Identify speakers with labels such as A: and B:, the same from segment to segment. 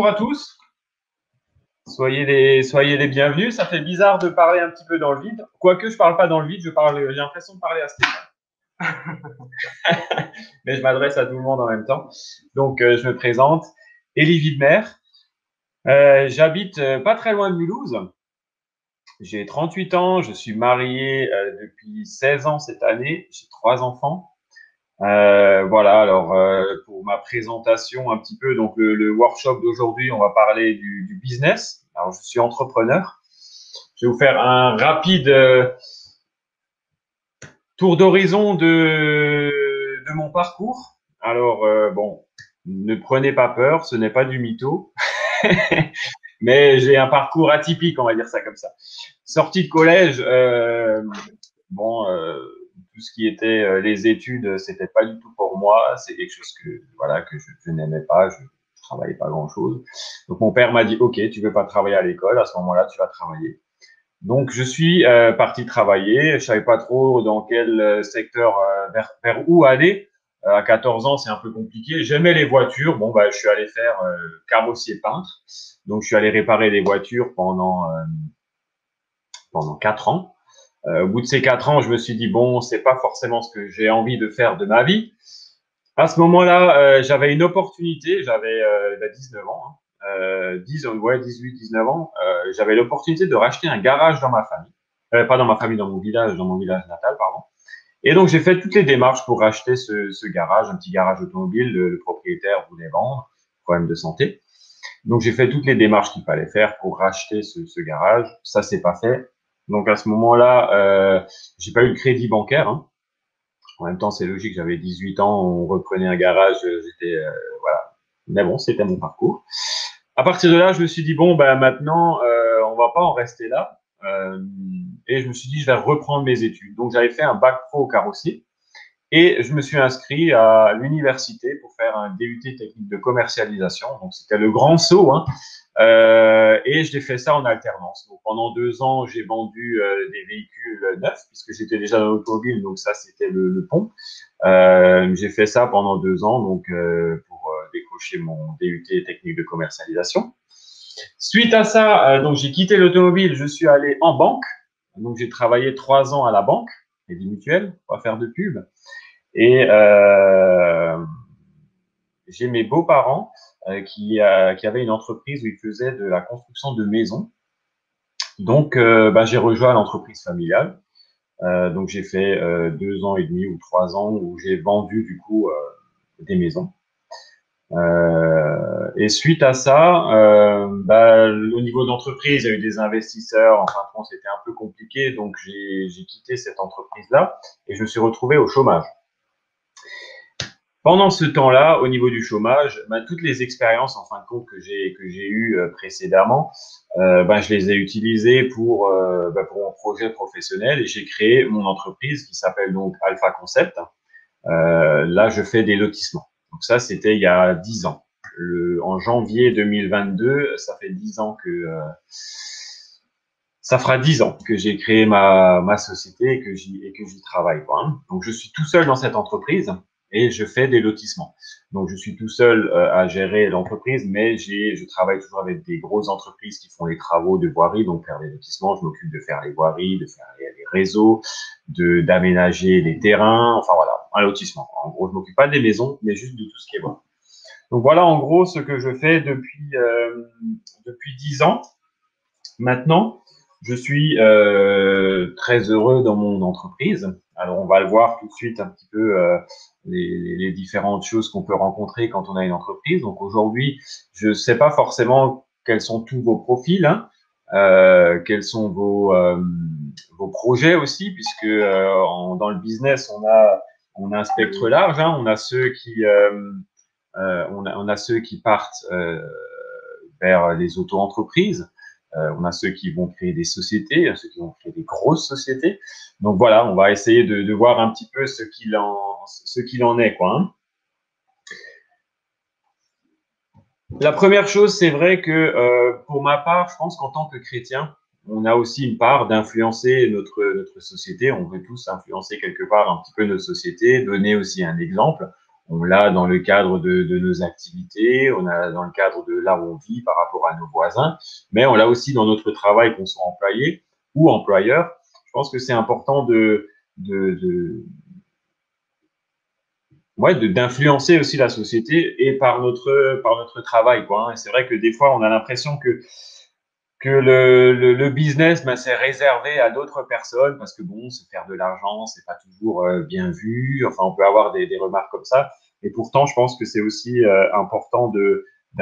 A: bonjour à tous. Soyez les bienvenus. Ça fait bizarre de parler un petit peu dans le vide. Quoique je parle pas dans le vide, j'ai l'impression de parler à Stéphane. Mais je m'adresse à tout le monde en même temps. Donc, je me présente. Élie Widmer. J'habite pas très loin de Mulhouse. J'ai 38 ans. Je suis marié depuis 16 ans cette année. J'ai 3 enfants. Voilà, alors pour ma présentation un petit peu, donc le workshop d'aujourd'hui, on va parler du business. Alors, je suis entrepreneur. Je vais vous faire un rapide tour d'horizon de mon parcours. Alors, bon, ne prenez pas peur, ce n'est pas du mytho, mais j'ai un parcours atypique, on va dire ça comme ça. Sortie de collège, bon, tout ce qui était les études, c'était pas du tout pour moi. C'est quelque chose que voilà que je n'aimais pas. Je travaillais pas grand chose. Donc mon père m'a dit OK, tu veux pas travailler à l'école, à ce moment-là, tu vas travailler. Donc je suis parti travailler. Je savais pas trop dans quel secteur, vers où aller. À 14 ans, c'est un peu compliqué. J'aimais les voitures. Bon, bah, je suis allé faire carrossier peintre. Donc je suis allé réparer des voitures pendant 4 ans. Au bout de ces 4 ans, je me suis dit, bon, c'est pas forcément ce que j'ai envie de faire de ma vie. À ce moment-là, j'avais une opportunité, j'avais 19 ans, hein, 18, 19 ans, j'avais l'opportunité de racheter un garage dans ma famille. Pas dans ma famille, dans mon village natal, pardon. Et donc, j'ai fait toutes les démarches pour racheter ce garage, un petit garage automobile. Le propriétaire voulait vendre, problème de santé. Donc, j'ai fait toutes les démarches qu'il fallait faire pour racheter ce garage. Ça, c'est pas fait. Donc, à ce moment-là, j'ai pas eu de crédit bancaire, hein. En même temps, c'est logique, j'avais 18 ans, on reprenait un garage, j'étais, voilà. Mais bon, c'était mon parcours. À partir de là, je me suis dit, bon, ben, maintenant, on va pas en rester là. Et je me suis dit, je vais reprendre mes études. Donc, j'avais fait un bac pro au carrossier. Et je me suis inscrit à l'université pour faire un DUT technique de commercialisation. Donc, c'était le grand saut, hein. Et je l'ai fait ça en alternance. Donc, pendant 2 ans, j'ai vendu des véhicules neufs, puisque j'étais déjà dans l'automobile, donc ça, c'était le pont. J'ai fait ça pendant 2 ans, donc pour décrocher mon DUT technique de commercialisation. Suite à ça, donc j'ai quitté l'automobile, je suis allé en banque. Donc, j'ai travaillé 3 ans à la banque, Crédit Mutuel, on va faire de pub. Et j'ai mes beaux-parents qui avaient une entreprise où ils faisaient de la construction de maisons. Donc, j'ai rejoint l'entreprise familiale. Donc, j'ai fait 2 ans et demi ou 3 ans où j'ai vendu du coup des maisons. Et suite à ça, au niveau de l'entreprise, il y a eu des investisseurs. En fin de compte, c'était un peu compliqué. Donc, j'ai quitté cette entreprise-là et je me suis retrouvé au chômage. Pendant ce temps-là, au niveau du chômage, toutes les expériences en fin de compte que j'ai eues précédemment, je les ai utilisées pour mon projet professionnel et j'ai créé mon entreprise qui s'appelle donc Alpha Concept. Là, je fais des lotissements. Donc ça, c'était il y a 10 ans. En janvier 2022, ça fait 10 ans que ça fera 10 ans que j'ai créé ma société et que j'y travaille, quoi, hein. Donc je suis tout seul dans cette entreprise et je fais des lotissements. Donc je suis tout seul à gérer l'entreprise, mais je travaille toujours avec des grosses entreprises qui font les travaux de voirie, donc faire des lotissements. Je m'occupe de faire les voiries, de faire les réseaux, d'aménager les terrains, enfin voilà, un lotissement. En gros, je m'occupe pas des maisons, mais juste de tout ce qui est voirie. Donc voilà en gros ce que je fais depuis 10 ans. Maintenant, je suis très heureux dans mon entreprise. Alors, on va le voir tout de suite un petit peu les différentes choses qu'on peut rencontrer quand on a une entreprise. Donc, aujourd'hui, je ne sais pas forcément quels sont tous vos profils, hein, quels sont vos projets aussi, puisque dans le business, on a un spectre large, hein. On a ceux qui partent vers les auto-entreprises. On a ceux qui vont créer des sociétés, ceux qui vont créer des grosses sociétés. Donc voilà, on va essayer de voir un petit peu ce qu'il en est, quoi, hein. La première chose, c'est vrai que pour ma part, je pense qu'en tant que chrétien, on a aussi une part d'influencer notre société. On veut tous influencer quelque part un petit peu notre société, donner aussi un exemple. On l'a dans le cadre de nos activités, on a dans le cadre de là où on vit par rapport à nos voisins, mais on l'a aussi dans notre travail, qu'on soit employé ou employeur. Je pense que c'est important de ouais, d'influencer aussi la société et par notre travail, quoi. Hein. Et c'est vrai que des fois, on a l'impression que le business, ben, c'est réservé à d'autres personnes parce que bon, se faire de l'argent, c'est pas toujours bien vu. Enfin, on peut avoir des remarques comme ça. Et pourtant, je pense que c'est aussi important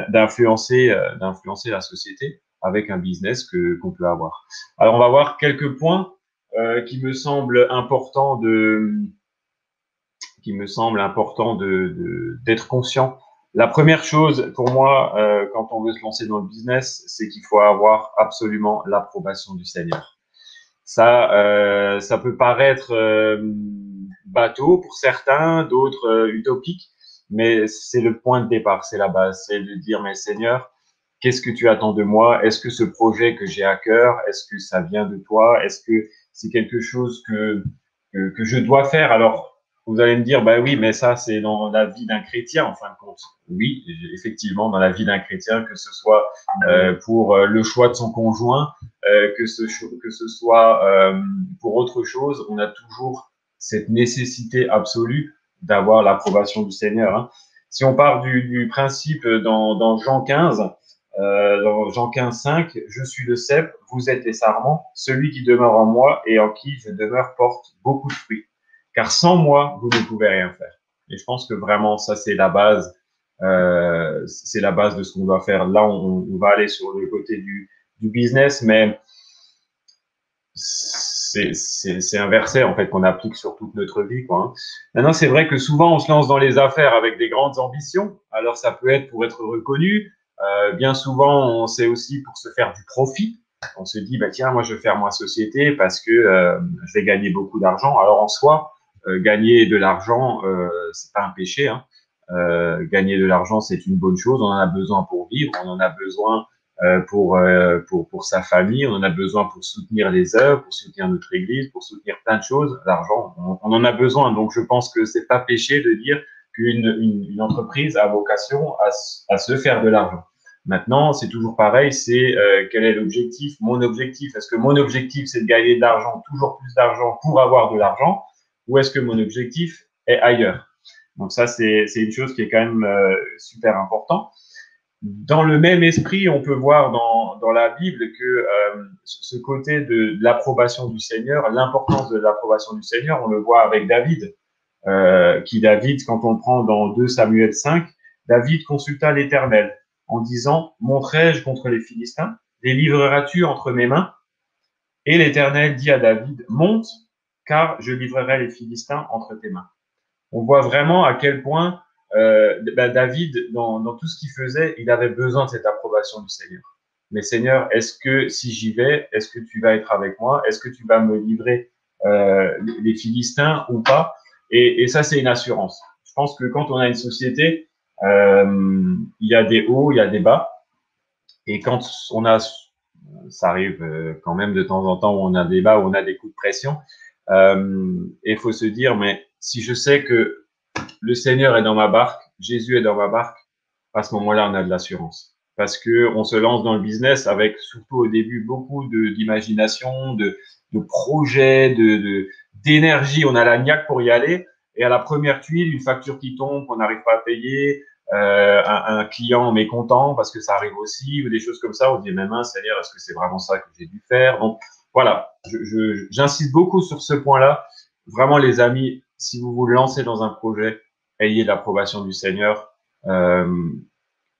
A: d'influencer la société avec un business qu'on peut avoir. Alors, on va voir quelques points qui me semblent importants d'être conscient. La première chose pour moi, quand on veut se lancer dans le business, c'est qu'il faut avoir absolument l'approbation du Seigneur. Ça peut paraître bateau pour certains, d'autres utopique, mais c'est le point de départ, c'est la base, c'est de dire, mais Seigneur, qu'est-ce que tu attends de moi? Est-ce que ce projet que j'ai à cœur, est-ce que ça vient de toi? Est-ce que c'est quelque chose que je dois faire? Alors, vous allez me dire, bah oui, mais ça, c'est dans la vie d'un chrétien, en fin de compte. Oui, effectivement, dans la vie d'un chrétien, que ce soit pour le choix de son conjoint, que ce soit pour autre chose, on a toujours cette nécessité absolue d'avoir l'approbation du Seigneur. Hein. Si on part du principe dans Jean 15, dans Jean 15, 5, je suis le cep, vous êtes les sarments, celui qui demeure en moi et en qui je demeure porte beaucoup de fruits. Car sans moi, vous ne pouvez rien faire. Et je pense que vraiment, ça, c'est la base de ce qu'on doit faire. Là, on va aller sur le côté du business, mais c'est un verset en fait qu'on applique sur toute notre vie, quoi. Hein. Maintenant, c'est vrai que souvent on se lance dans les affaires avec des grandes ambitions. Alors ça peut être pour être reconnu. Bien souvent, c'est aussi pour se faire du profit. On se dit bah tiens, moi je vais faire ma société parce que je vais gagner beaucoup d'argent. Alors en soi, gagner de l'argent, c'est pas un péché. Hein. Gagner de l'argent, c'est une bonne chose. On en a besoin pour vivre. On en a besoin pour sa famille, on en a besoin pour soutenir les œuvres, pour soutenir notre église, pour soutenir plein de choses. L'argent, on en a besoin. Donc, je pense que c'est pas péché de dire qu'une entreprise a vocation à se faire de l'argent. Maintenant, c'est toujours pareil, c'est quel est l'objectif? Mon objectif, est-ce que mon objectif, c'est de gagner de l'argent, toujours plus d'argent pour avoir de l'argent, ou est-ce que mon objectif est ailleurs? Donc ça, c'est une chose qui est quand même super important. Dans le même esprit, on peut voir dans la Bible que ce côté de l'approbation du Seigneur, l'importance de l'approbation du Seigneur, on le voit avec David, David, quand on le prend dans 2 Samuel 5, David consulta l'Éternel en disant, monterai-je contre les Philistins? Les livreras-tu entre mes mains? Et l'Éternel dit à David, monte, car je livrerai les Philistins entre tes mains. On voit vraiment à quel point David, dans tout ce qu'il faisait, il avait besoin de cette approbation du Seigneur. Mais Seigneur, est-ce que si j'y vais, est-ce que tu vas être avec moi? Est-ce que tu vas me livrer les Philistins ou pas? Et ça, c'est une assurance. Je pense que quand on a une société, il y a des hauts, il y a des bas. Et quand ça arrive quand même de temps en temps où on a des bas, où on a des coups de pression, et il faut se dire, mais si je sais que le Seigneur est dans ma barque, Jésus est dans ma barque, à ce moment-là, on a de l'assurance. Parce que on se lance dans le business avec, surtout au début, beaucoup d'imagination, de projets, d'énergie. On a la niaque pour y aller. Et à la première tuile, une facture qui tombe, qu'on n'arrive pas à payer, un client mécontent parce que ça arrive aussi, ou des choses comme ça. On dit, mais mince, Seigneur, est-ce que c'est vraiment ça que j'ai dû faire? Donc, voilà. J'insiste beaucoup sur ce point-là. Vraiment, les amis, si vous vous lancez dans un projet, ayez l'approbation du Seigneur.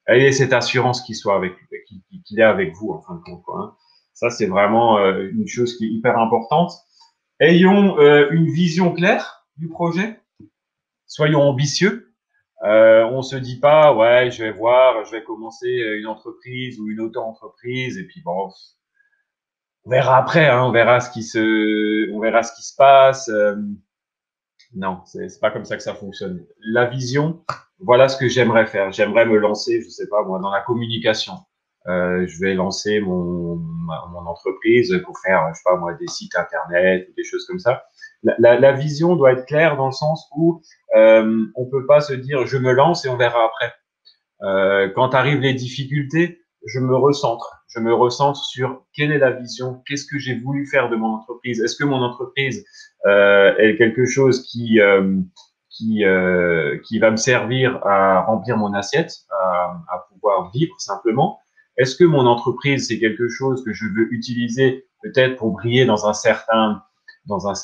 A: Ayez cette assurance qu'il est avec vous, en fin de compte. Hein. Ça, c'est vraiment une chose qui est hyper importante. Ayons une vision claire du projet. Soyons ambitieux. On se dit pas, ouais, je vais commencer une entreprise ou une auto-entreprise, et puis bon, on verra après, hein, on verra ce qui se passe. Non, c'est pas comme ça que ça fonctionne. La vision, voilà ce que j'aimerais faire. J'aimerais me lancer, je sais pas moi, dans la communication. Je vais lancer mon entreprise pour faire, je sais pas moi, des sites internet, des choses comme ça. La vision doit être claire dans le sens où on peut pas se dire je me lance et on verra après. Quand arrivent les difficultés, je me recentre. Je me recentre sur quelle est la vision, qu'est-ce que j'ai voulu faire de mon entreprise. Est-ce que mon entreprise est quelque chose qui va me servir à remplir mon assiette, à pouvoir vivre simplement. Est-ce que mon entreprise, c'est quelque chose que je veux utiliser peut-être pour briller comment dire ça, dans un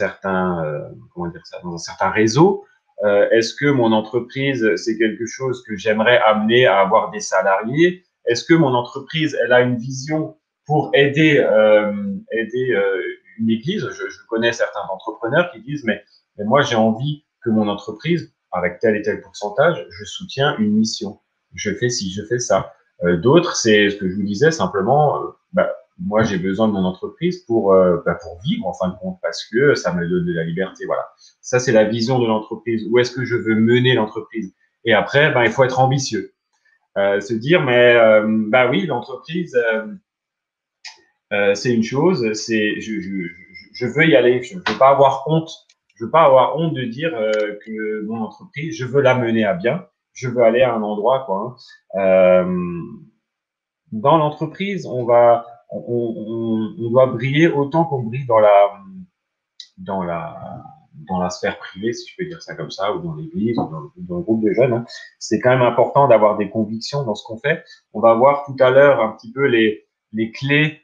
A: certain réseau? Est-ce que mon entreprise, c'est quelque chose que j'aimerais amener à avoir des salariés? Est-ce que mon entreprise, elle a une vision pour aider une église? Je connais certains entrepreneurs qui disent, mais moi, j'ai envie que mon entreprise, avec tel et tel pourcentage, je soutiens une mission. Je fais ci, je fais ça. D'autres, c'est ce que je vous disais, simplement, moi, j'ai besoin de mon entreprise pour vivre, en fin de compte, parce que ça me donne de la liberté. Voilà. Ça, c'est la vision de l'entreprise. Où est-ce que je veux mener l'entreprise? Et après, il faut être ambitieux. Se dire, bah oui, l'entreprise, c'est une chose, je veux y aller, je veux pas avoir honte. Je veux pas avoir honte de dire que mon entreprise, je veux la mener à bien, je veux aller à un endroit, quoi. Dans l'entreprise, on doit briller autant qu'on brille dans la, dans la sphère privée, si je peux dire ça comme ça, ou dans l'église, ou dans le groupe de jeunes. Hein. C'est quand même important d'avoir des convictions dans ce qu'on fait. On va voir tout à l'heure un petit peu les clés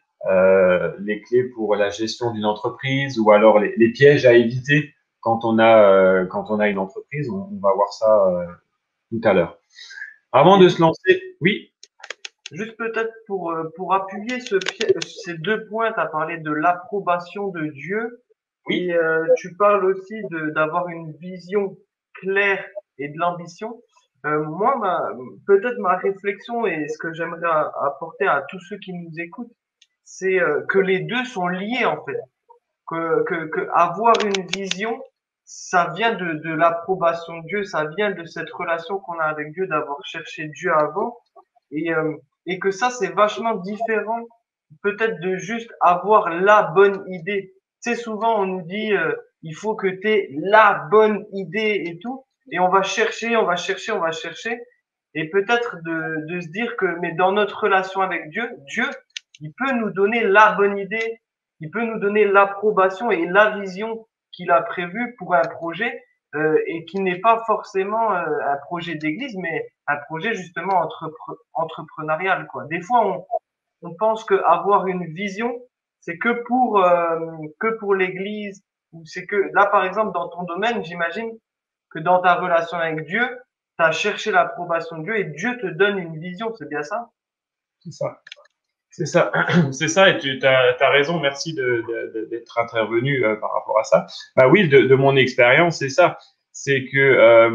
A: pour la gestion d'une entreprise, ou alors les pièges à éviter quand on a une entreprise. On va voir ça tout à l'heure. Avant de se lancer, oui.
B: Juste peut-être pour appuyer ces deux points, tu as parlé de l'approbation de Dieu
A: Oui.
B: et tu parles aussi d'avoir une vision claire et de l'ambition. Moi, peut-être ma réflexion et ce que j'aimerais apporter à tous ceux qui nous écoutent, c'est que les deux sont liés en fait. Que avoir une vision, ça vient de l'approbation de Dieu, ça vient de cette relation qu'on a avec Dieu, d'avoir cherché Dieu avant. Et, euh, et que ça, c'est vachement différent peut-être de juste avoir la bonne idée. Tu sais, souvent, on nous dit, il faut que tu aies la bonne idée et tout. Et on va chercher, on va chercher, on va chercher. Et peut-être de se dire que, mais dans notre relation avec Dieu, Dieu, il peut nous donner la bonne idée, il peut nous donner l'approbation et la vision qu'il a prévue pour un projet et qui n'est pas forcément un projet d'église, mais un projet justement entrepreneurial. Quoi. Des fois, on pense que avoir une vision, c'est que pour l'église, ou c'est que là, par exemple, dans ton domaine, j'imagine que dans ta relation avec Dieu, tu as cherché l'approbation de Dieu et Dieu te donne une vision, c'est bien ça?
A: C'est ça. C'est ça, c'est ça, et tu as raison, merci d'être intervenu par rapport à ça. Bah oui, de mon expérience, c'est ça. C'est que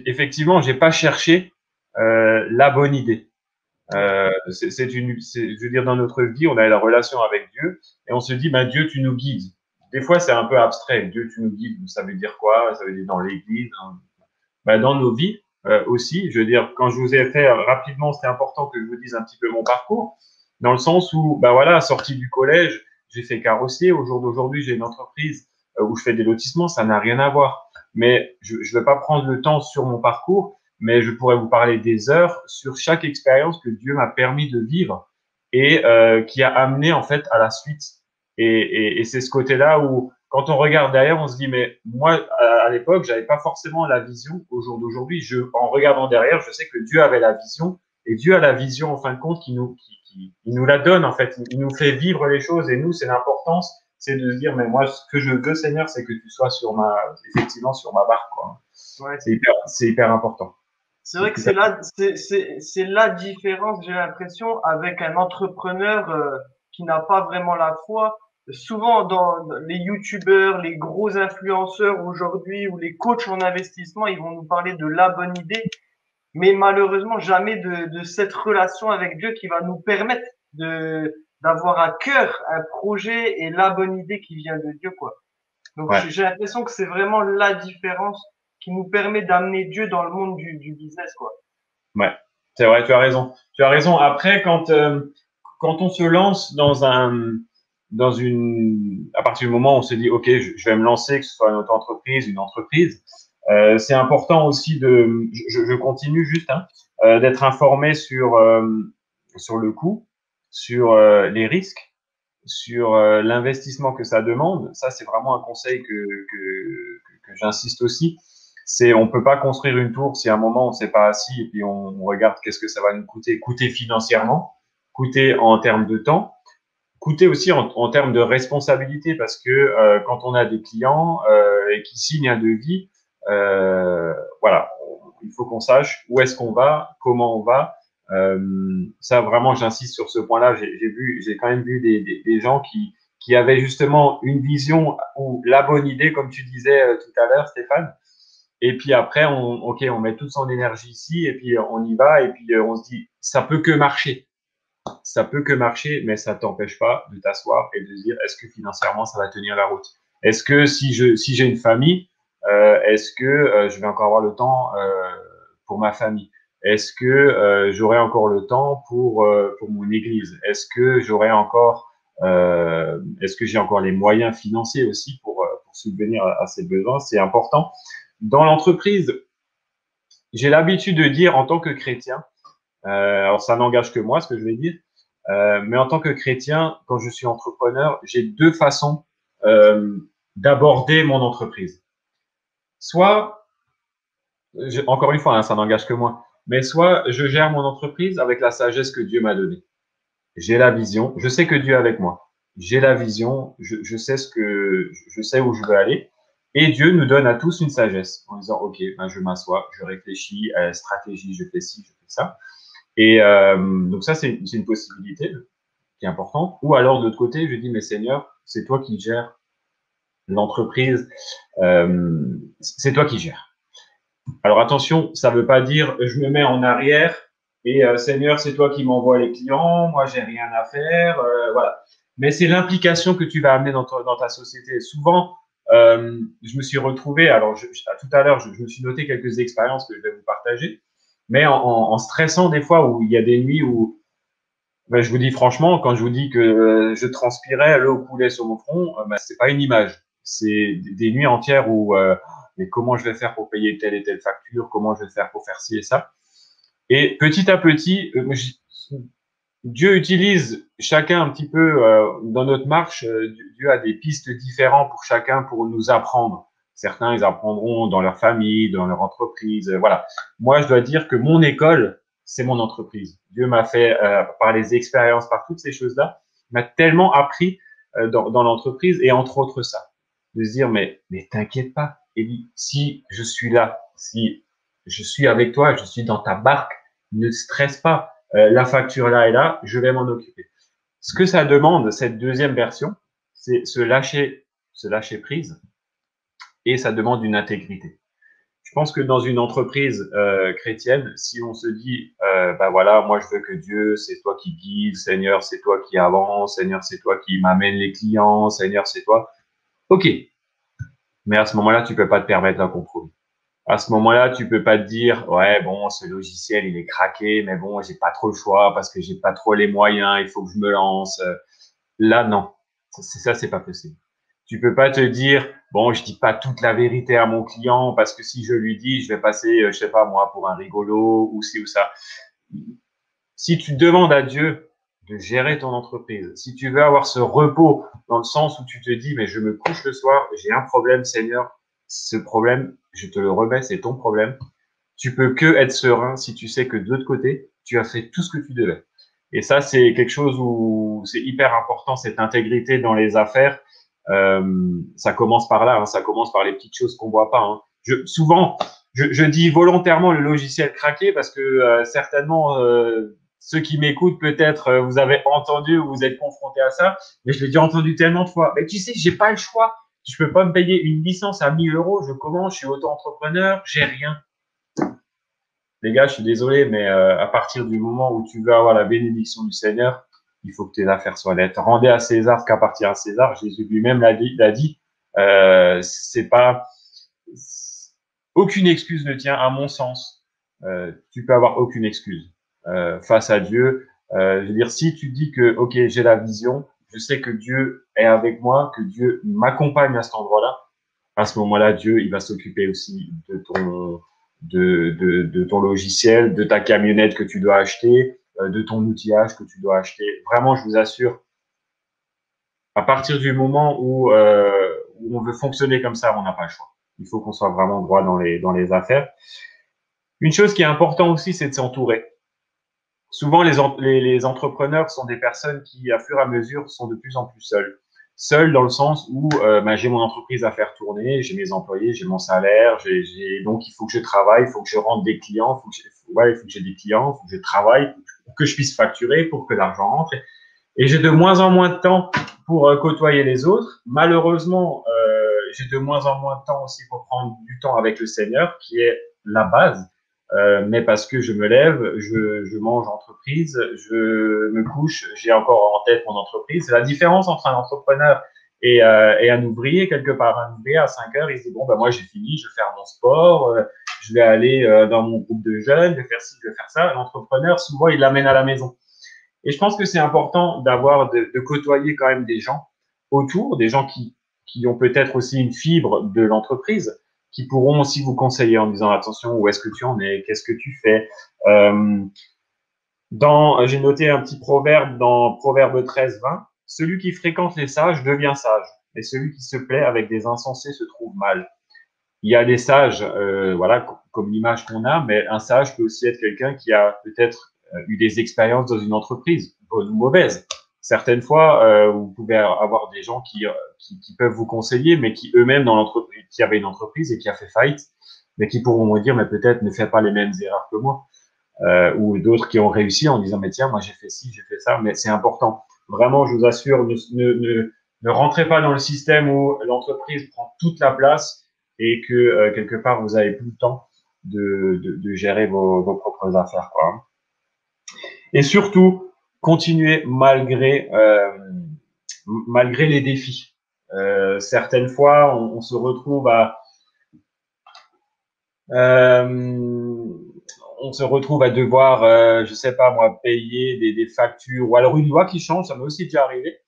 A: effectivement, j'ai pas cherché la bonne idée. Je veux dire, dans notre vie, on a la relation avec Dieu et on se dit, bah Dieu, tu nous guides. Des fois, c'est un peu abstrait. Dieu, tu nous guides. Ça veut dire quoi? Ça veut dire dans l'église, dans nos vies aussi. Je veux dire, quand je vous ai fait rapidement, c'était important que je vous dise un petit peu mon parcours, dans le sens où, voilà, sorti du collège, j'ai fait carrossier. Au jour d'aujourd'hui, j'ai une entreprise où je fais des lotissements. Ça n'a rien à voir. Mais je ne vais pas prendre le temps sur mon parcours, mais je pourrais vous parler des heures sur chaque expérience que Dieu m'a permis de vivre et qui a amené en fait à la suite. Et c'est ce côté-là où quand on regarde derrière, on se dit, mais moi, à l'époque, j'avais pas forcément la vision au jour d'aujourd'hui. En regardant derrière, je sais que Dieu avait la vision et Dieu a la vision, en fin de compte, il nous la donne, en fait. Il nous fait vivre les choses et nous, c'est l'importance, c'est de se dire, mais moi, ce que je veux, Seigneur, c'est que tu sois effectivement sur ma barque, quoi.
B: Ouais.
A: C'est hyper important.
B: C'est vrai que c'est la différence, j'ai l'impression, avec un entrepreneur qui n'a pas vraiment la foi. Souvent, dans les youtubeurs, les gros influenceurs aujourd'hui ou les coachs en investissement, ils vont nous parler de la bonne idée, mais malheureusement jamais de cette relation avec Dieu qui va nous permettre d'avoir à cœur un projet et la bonne idée qui vient de Dieu, quoi. Donc
A: Ouais.
B: j'ai l'impression que c'est vraiment la différence qui nous permet d'amener Dieu dans le monde du business, quoi.
A: Ouais, c'est vrai, tu as raison. Tu as raison. Après, quand on se lance à partir du moment où on se dit, OK, je vais me lancer, que ce soit une auto-entreprise, une entreprise, c'est important aussi je continue juste, hein, d'être informé sur le coût, sur les risques, sur l'investissement que ça demande. Ça, c'est vraiment un conseil que j'insiste aussi. On peut pas construire une tour si à un moment on s'est pas assis et puis on regarde qu'est-ce que ça va nous coûter financièrement, coûter en termes de temps, coûter aussi en termes de responsabilité parce que quand on a des clients et qui signent un devis, voilà, il faut qu'on sache où est-ce qu'on va, comment on va. Ça vraiment, j'insiste sur ce point-là. J'ai quand même vu des gens qui avaient justement une vision ou la bonne idée, comme tu disais tout à l'heure, Stéphane. Et puis après, ok, on met toute son énergie ici et puis on y va et puis on se dit, ça peut que marcher. Ça peut que marcher, mais ça t'empêche pas de t'asseoir et de dire, est-ce que financièrement ça va tenir la route? Est-ce que si j'ai une famille, est-ce que je vais encore avoir le temps pour ma famille? Est-ce que j'aurai encore le temps pour mon église? Est-ce que j'ai encore les moyens financiers aussi pour subvenir à ces besoins? C'est important. Dans l'entreprise, j'ai l'habitude de dire en tant que chrétien, alors ça n'engage que moi ce que je vais dire, mais en tant que chrétien, quand je suis entrepreneur, j'ai deux façons d'aborder mon entreprise. Soit, encore une fois, hein, ça n'engage que moi, mais soit je gère mon entreprise avec la sagesse que Dieu m'a donnée. J'ai la vision, je sais que Dieu est avec moi. J'ai la vision, je sais où je veux aller. Et Dieu nous donne à tous une sagesse en disant, OK, ben je m'assois, je réfléchis à la stratégie, je fais ci, je fais ça. Et donc ça, c'est une possibilité qui est importante. Ou alors, de l'autre côté, je dis, mais Seigneur, c'est toi qui gères l'entreprise, c'est toi qui gères. Alors attention, ça ne veut pas dire je me mets en arrière et Seigneur, c'est toi qui m'envoies les clients, moi j'ai rien à faire, voilà. Mais c'est l'implication que tu vas amener dans ta société. Souvent, je me suis retrouvé, alors tout à l'heure, je me suis noté quelques expériences que je vais vous partager, mais en stressant des fois où il y a des nuits où, ben, je vous dis franchement, quand je vous dis que je transpirais, l'eau coulait sur mon front, ben, c'est pas une image. C'est des nuits entières où mais comment je vais faire pour payer telle et telle facture, comment je vais faire pour faire ci et ça. Et petit à petit, Dieu utilise chacun un petit peu dans notre marche. Dieu a des pistes différentes pour chacun pour nous apprendre. Certains, ils apprendront dans leur famille, dans leur entreprise. Voilà. Moi, je dois dire que mon école, c'est mon entreprise. Dieu m'a fait, par les expériences, par toutes ces choses-là, m'a tellement appris dans l'entreprise et entre autres ça. De se dire, mais t'inquiète pas, Élie, si je suis là, si je suis avec toi, je suis dans ta barque, ne stresse pas. La facture là et là, je vais m'en occuper. Ce que ça demande, cette deuxième version, c'est se lâcher prise et ça demande une intégrité. Je pense que dans une entreprise chrétienne, si on se dit, ben voilà, moi je veux que Dieu, c'est toi qui guide, Seigneur, c'est toi qui avance, Seigneur, c'est toi qui m'amène les clients, Seigneur, c'est toi. Ok, mais à ce moment-là, tu peux pas te permettre un compromis. À ce moment-là, tu peux pas te dire, ouais, bon, ce logiciel, il est craqué, mais bon, j'ai pas trop le choix parce que j'ai pas trop les moyens, il faut que je me lance. Là, non. Ça, c'est pas possible. Tu peux pas te dire, bon, je dis pas toute la vérité à mon client parce que si je lui dis, je vais passer, je sais pas moi, pour un rigolo ou ci ou ça. Si tu demandes à Dieu de gérer ton entreprise, si tu veux avoir ce repos dans le sens où tu te dis, mais je me couche le soir, j'ai un problème, Seigneur, ce problème, je te le remets, c'est ton problème. Tu peux que être serein si tu sais que de l'autre côté, tu as fait tout ce que tu devais. Et ça, c'est quelque chose où c'est hyper important, cette intégrité dans les affaires. Ça commence par là, hein, ça commence par les petites choses qu'on voit pas. Hein. Souvent, je dis volontairement le logiciel craqué parce que certainement ceux qui m'écoutent, peut-être vous avez entendu ou vous êtes confrontés à ça, mais je l'ai déjà entendu tellement de fois. Mais tu sais, j'ai pas le choix. Je peux pas me payer une licence à 1000 euros. Je commence, je suis auto-entrepreneur, j'ai rien. Les gars, je suis désolé, mais à partir du moment où tu veux avoir la bénédiction du Seigneur, il faut que tes affaires soient nettes. Rendez à César ce qu'appartient à César. Jésus lui-même l'a dit. C'est pas aucune excuse ne tient, à mon sens. Tu peux avoir aucune excuse face à Dieu. Je veux dire, si tu dis que ok, j'ai la vision, je sais que Dieu est avec moi, que Dieu m'accompagne à cet endroit-là. À ce moment-là, Dieu, il va s'occuper aussi de ton logiciel, de ta camionnette que tu dois acheter, de ton outillage que tu dois acheter. Vraiment, je vous assure, à partir du moment où on veut fonctionner comme ça, on n'a pas le choix. Il faut qu'on soit vraiment droit dans les affaires. Une chose qui est importante aussi, c'est de s'entourer. Souvent, les entrepreneurs sont des personnes qui, à fur et à mesure, sont de plus en plus seuls. Seuls dans le sens où j'ai mon entreprise à faire tourner, j'ai mes employés, j'ai mon salaire, donc il faut que je travaille, il faut que je rentre des clients, il faut que j'ai des clients, il faut que je travaille pour que je puisse facturer, pour que l'argent rentre. Et j'ai de moins en moins de temps pour côtoyer les autres. Malheureusement, j'ai de moins en moins de temps aussi pour prendre du temps avec le Seigneur, qui est la base. Mais parce que je me lève, je mange entreprise, je me couche, j'ai encore en tête mon entreprise. La différence entre un entrepreneur et un ouvrier, quelque part, un ouvrier à 5 heures, il se dit, bon, ben moi j'ai fini, je vais faire mon sport, je vais aller dans mon groupe de jeunes, je vais faire ci, je vais faire ça. L'entrepreneur, souvent, il l'amène à la maison. Et je pense que c'est important de côtoyer quand même des gens autour, des gens qui ont peut-être aussi une fibre de l'entreprise, qui pourront aussi vous conseiller en disant attention, où est-ce que tu en es, qu'est-ce que tu fais. J'ai noté un petit proverbe dans Proverbe 13-20, celui qui fréquente les sages devient sage, et celui qui se plaît avec des insensés se trouve mal. Il y a des sages, voilà, comme l'image qu'on a, mais un sage peut aussi être quelqu'un qui a peut-être eu des expériences dans une entreprise, bonnes ou mauvaises. Certaines fois, vous pouvez avoir des gens qui peuvent vous conseiller, mais qui eux-mêmes dans l'entreprise, qui avaient une entreprise et qui a fait faillite, mais qui pourront vous dire, mais peut-être ne fais pas les mêmes erreurs que moi, ou d'autres qui ont réussi en disant, mais tiens, moi j'ai fait ci, j'ai fait ça, mais c'est important. Vraiment, je vous assure, ne rentrez pas dans le système où l'entreprise prend toute la place et que quelque part vous avez plus le temps de gérer vos propres affaires, quoi. Et surtout, continuez malgré les défis. Certaines fois, on se retrouve on se retrouve à devoir, je sais pas moi, payer des factures ou alors une loi qui change, ça m'est aussi déjà arrivé,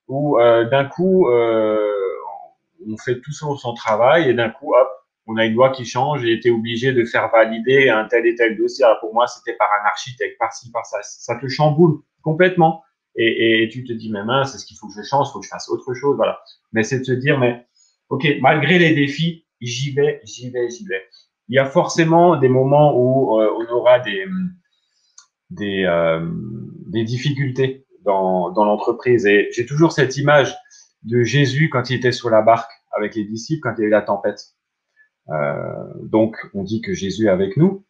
A: où d'un coup, on fait tout son travail et d'un coup, hop, on a une loi qui change et tu es obligé de faire valider un tel et tel dossier. Alors pour moi, c'était par un architecte, par-ci, par-ça. Ça te chamboule complètement. Et tu te dis, mais mince, c'est ce qu'il faut que je change, il faut que je fasse autre chose, voilà. Mais c'est de se dire, mais ok, malgré les défis, j'y vais, j'y vais, j'y vais. Il y a forcément des moments où on aura des difficultés dans l'entreprise. Et j'ai toujours cette image de Jésus quand il était sur la barque avec les disciples, quand il y a eu la tempête. Donc, on dit que Jésus est avec nous.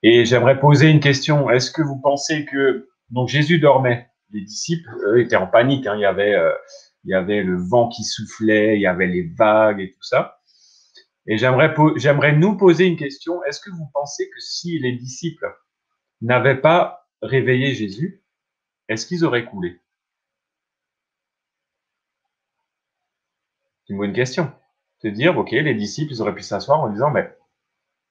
A: Et j'aimerais poser une question. Est-ce que vous pensez que donc Jésus dormait, les disciples eux, étaient en panique, hein, il y avait le vent qui soufflait, il y avait les vagues et tout ça. Et j'aimerais nous poser une question. Est-ce que vous pensez que si les disciples n'avaient pas réveillé Jésus, est-ce qu'ils auraient coulé? C'est une bonne question. Se dire, ok, les disciples, ils auraient pu s'asseoir en disant, mais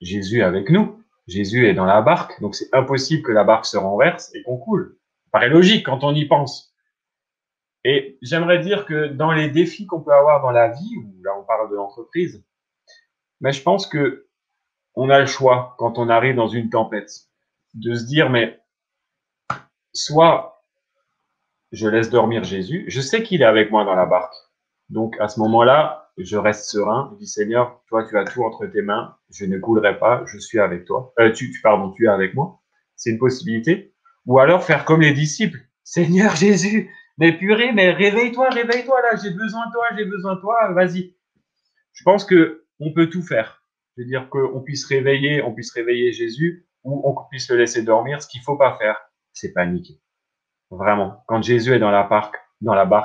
A: Jésus est avec nous. Jésus est dans la barque, donc c'est impossible que la barque se renverse et qu'on coule. Ça paraît logique quand on y pense. Et j'aimerais dire que dans les défis qu'on peut avoir dans la vie, où là on parle de l'entreprise, mais je pense que on a le choix quand on arrive dans une tempête de se dire, mais soit je laisse dormir Jésus, je sais qu'il est avec moi dans la barque. Donc à ce moment-là, je reste serein, je dis Seigneur, toi tu as tout entre tes mains, je ne coulerai pas, je suis avec toi. Tu es avec moi. C'est une possibilité. Ou alors faire comme les disciples. Seigneur Jésus, mais purée, mais réveille-toi, réveille-toi là, j'ai besoin de toi, vas-y. Je pense que on peut tout faire. Je veux dire qu'on puisse réveiller Jésus ou on puisse le laisser dormir. Ce qu'il faut pas faire, c'est paniquer. Vraiment. Quand Jésus est dans la barque,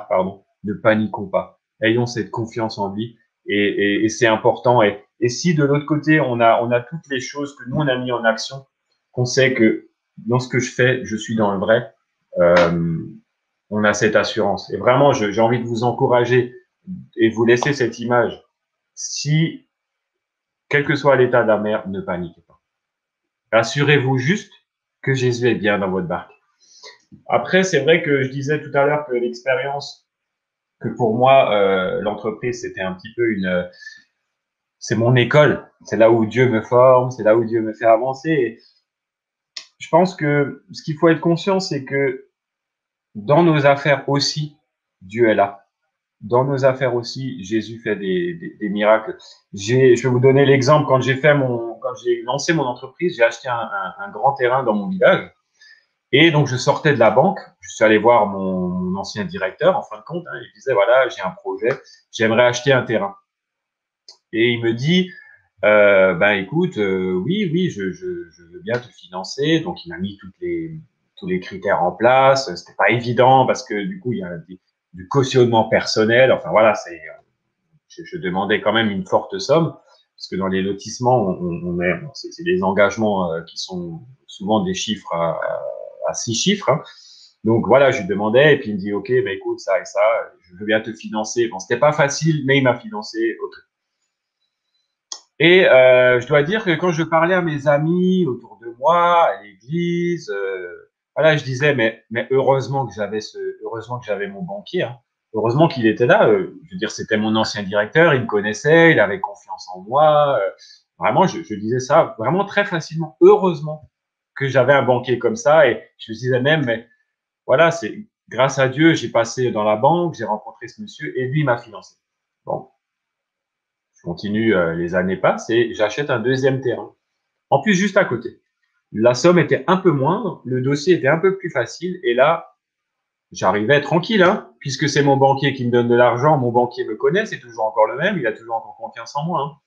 A: pardon, ne paniquons pas. Ayons cette confiance en lui et c'est important. Et si de l'autre côté, on a toutes les choses que nous, on a mis en action, qu'on sait que dans ce que je fais, je suis dans le vrai, on a cette assurance. Et vraiment, j'ai envie de vous encourager et vous laisser cette image. Si, quel que soit l'état de la mer, ne paniquez pas. Assurez-vous juste que Jésus est bien dans votre barque. Après, c'est vrai que je disais tout à l'heure que l'expérience que pour moi, l'entreprise, c'était un petit peu c'est mon école. C'est là où Dieu me forme, c'est là où Dieu me fait avancer. Et je pense que ce qu'il faut être conscient, c'est que dans nos affaires aussi, Dieu est là. Dans nos affaires aussi, Jésus fait des miracles. Je vais vous donner l'exemple. Quand j'ai lancé mon entreprise, j'ai acheté un grand terrain dans mon village. Et donc, je sortais de la banque. Je suis allé voir mon ancien directeur, en fin de compte. Hein, il disait, voilà, j'ai un projet. J'aimerais acheter un terrain. Et il me dit, ben écoute, oui, je veux bien te financer. Donc, il m'a mis tous les critères en place. C'était pas évident parce que du coup, il y a du cautionnement personnel. Enfin voilà, je demandais quand même une forte somme parce que dans les lotissements, c'est des engagements qui sont souvent des chiffres à 6 chiffres. Hein. Donc voilà, je lui demandais et puis il me dit, ok, ben écoute, ça et ça, je veux bien te financer. Bon, c'était pas facile, mais il m'a financé. Okay. Et je dois dire que quand je parlais à mes amis autour de moi, à l'église, voilà, je disais mais heureusement que j'avais mon banquier, hein. Heureusement qu'il était là. Je veux dire, c'était mon ancien directeur, il me connaissait, il avait confiance en moi. Vraiment, je disais ça vraiment très facilement. Heureusement que j'avais un banquier comme ça, et je me disais même, mais voilà, c'est grâce à Dieu, j'ai passé dans la banque, j'ai rencontré ce monsieur et lui m'a financé. Bon, je continue, les années passent et j'achète un deuxième terrain. En plus, juste à côté. La somme était un peu moindre, le dossier était un peu plus facile et là, j'arrivais tranquille, hein, puisque c'est mon banquier qui me donne de l'argent, mon banquier me connaît, c'est toujours encore le même, il a toujours encore confiance en moi. Hein.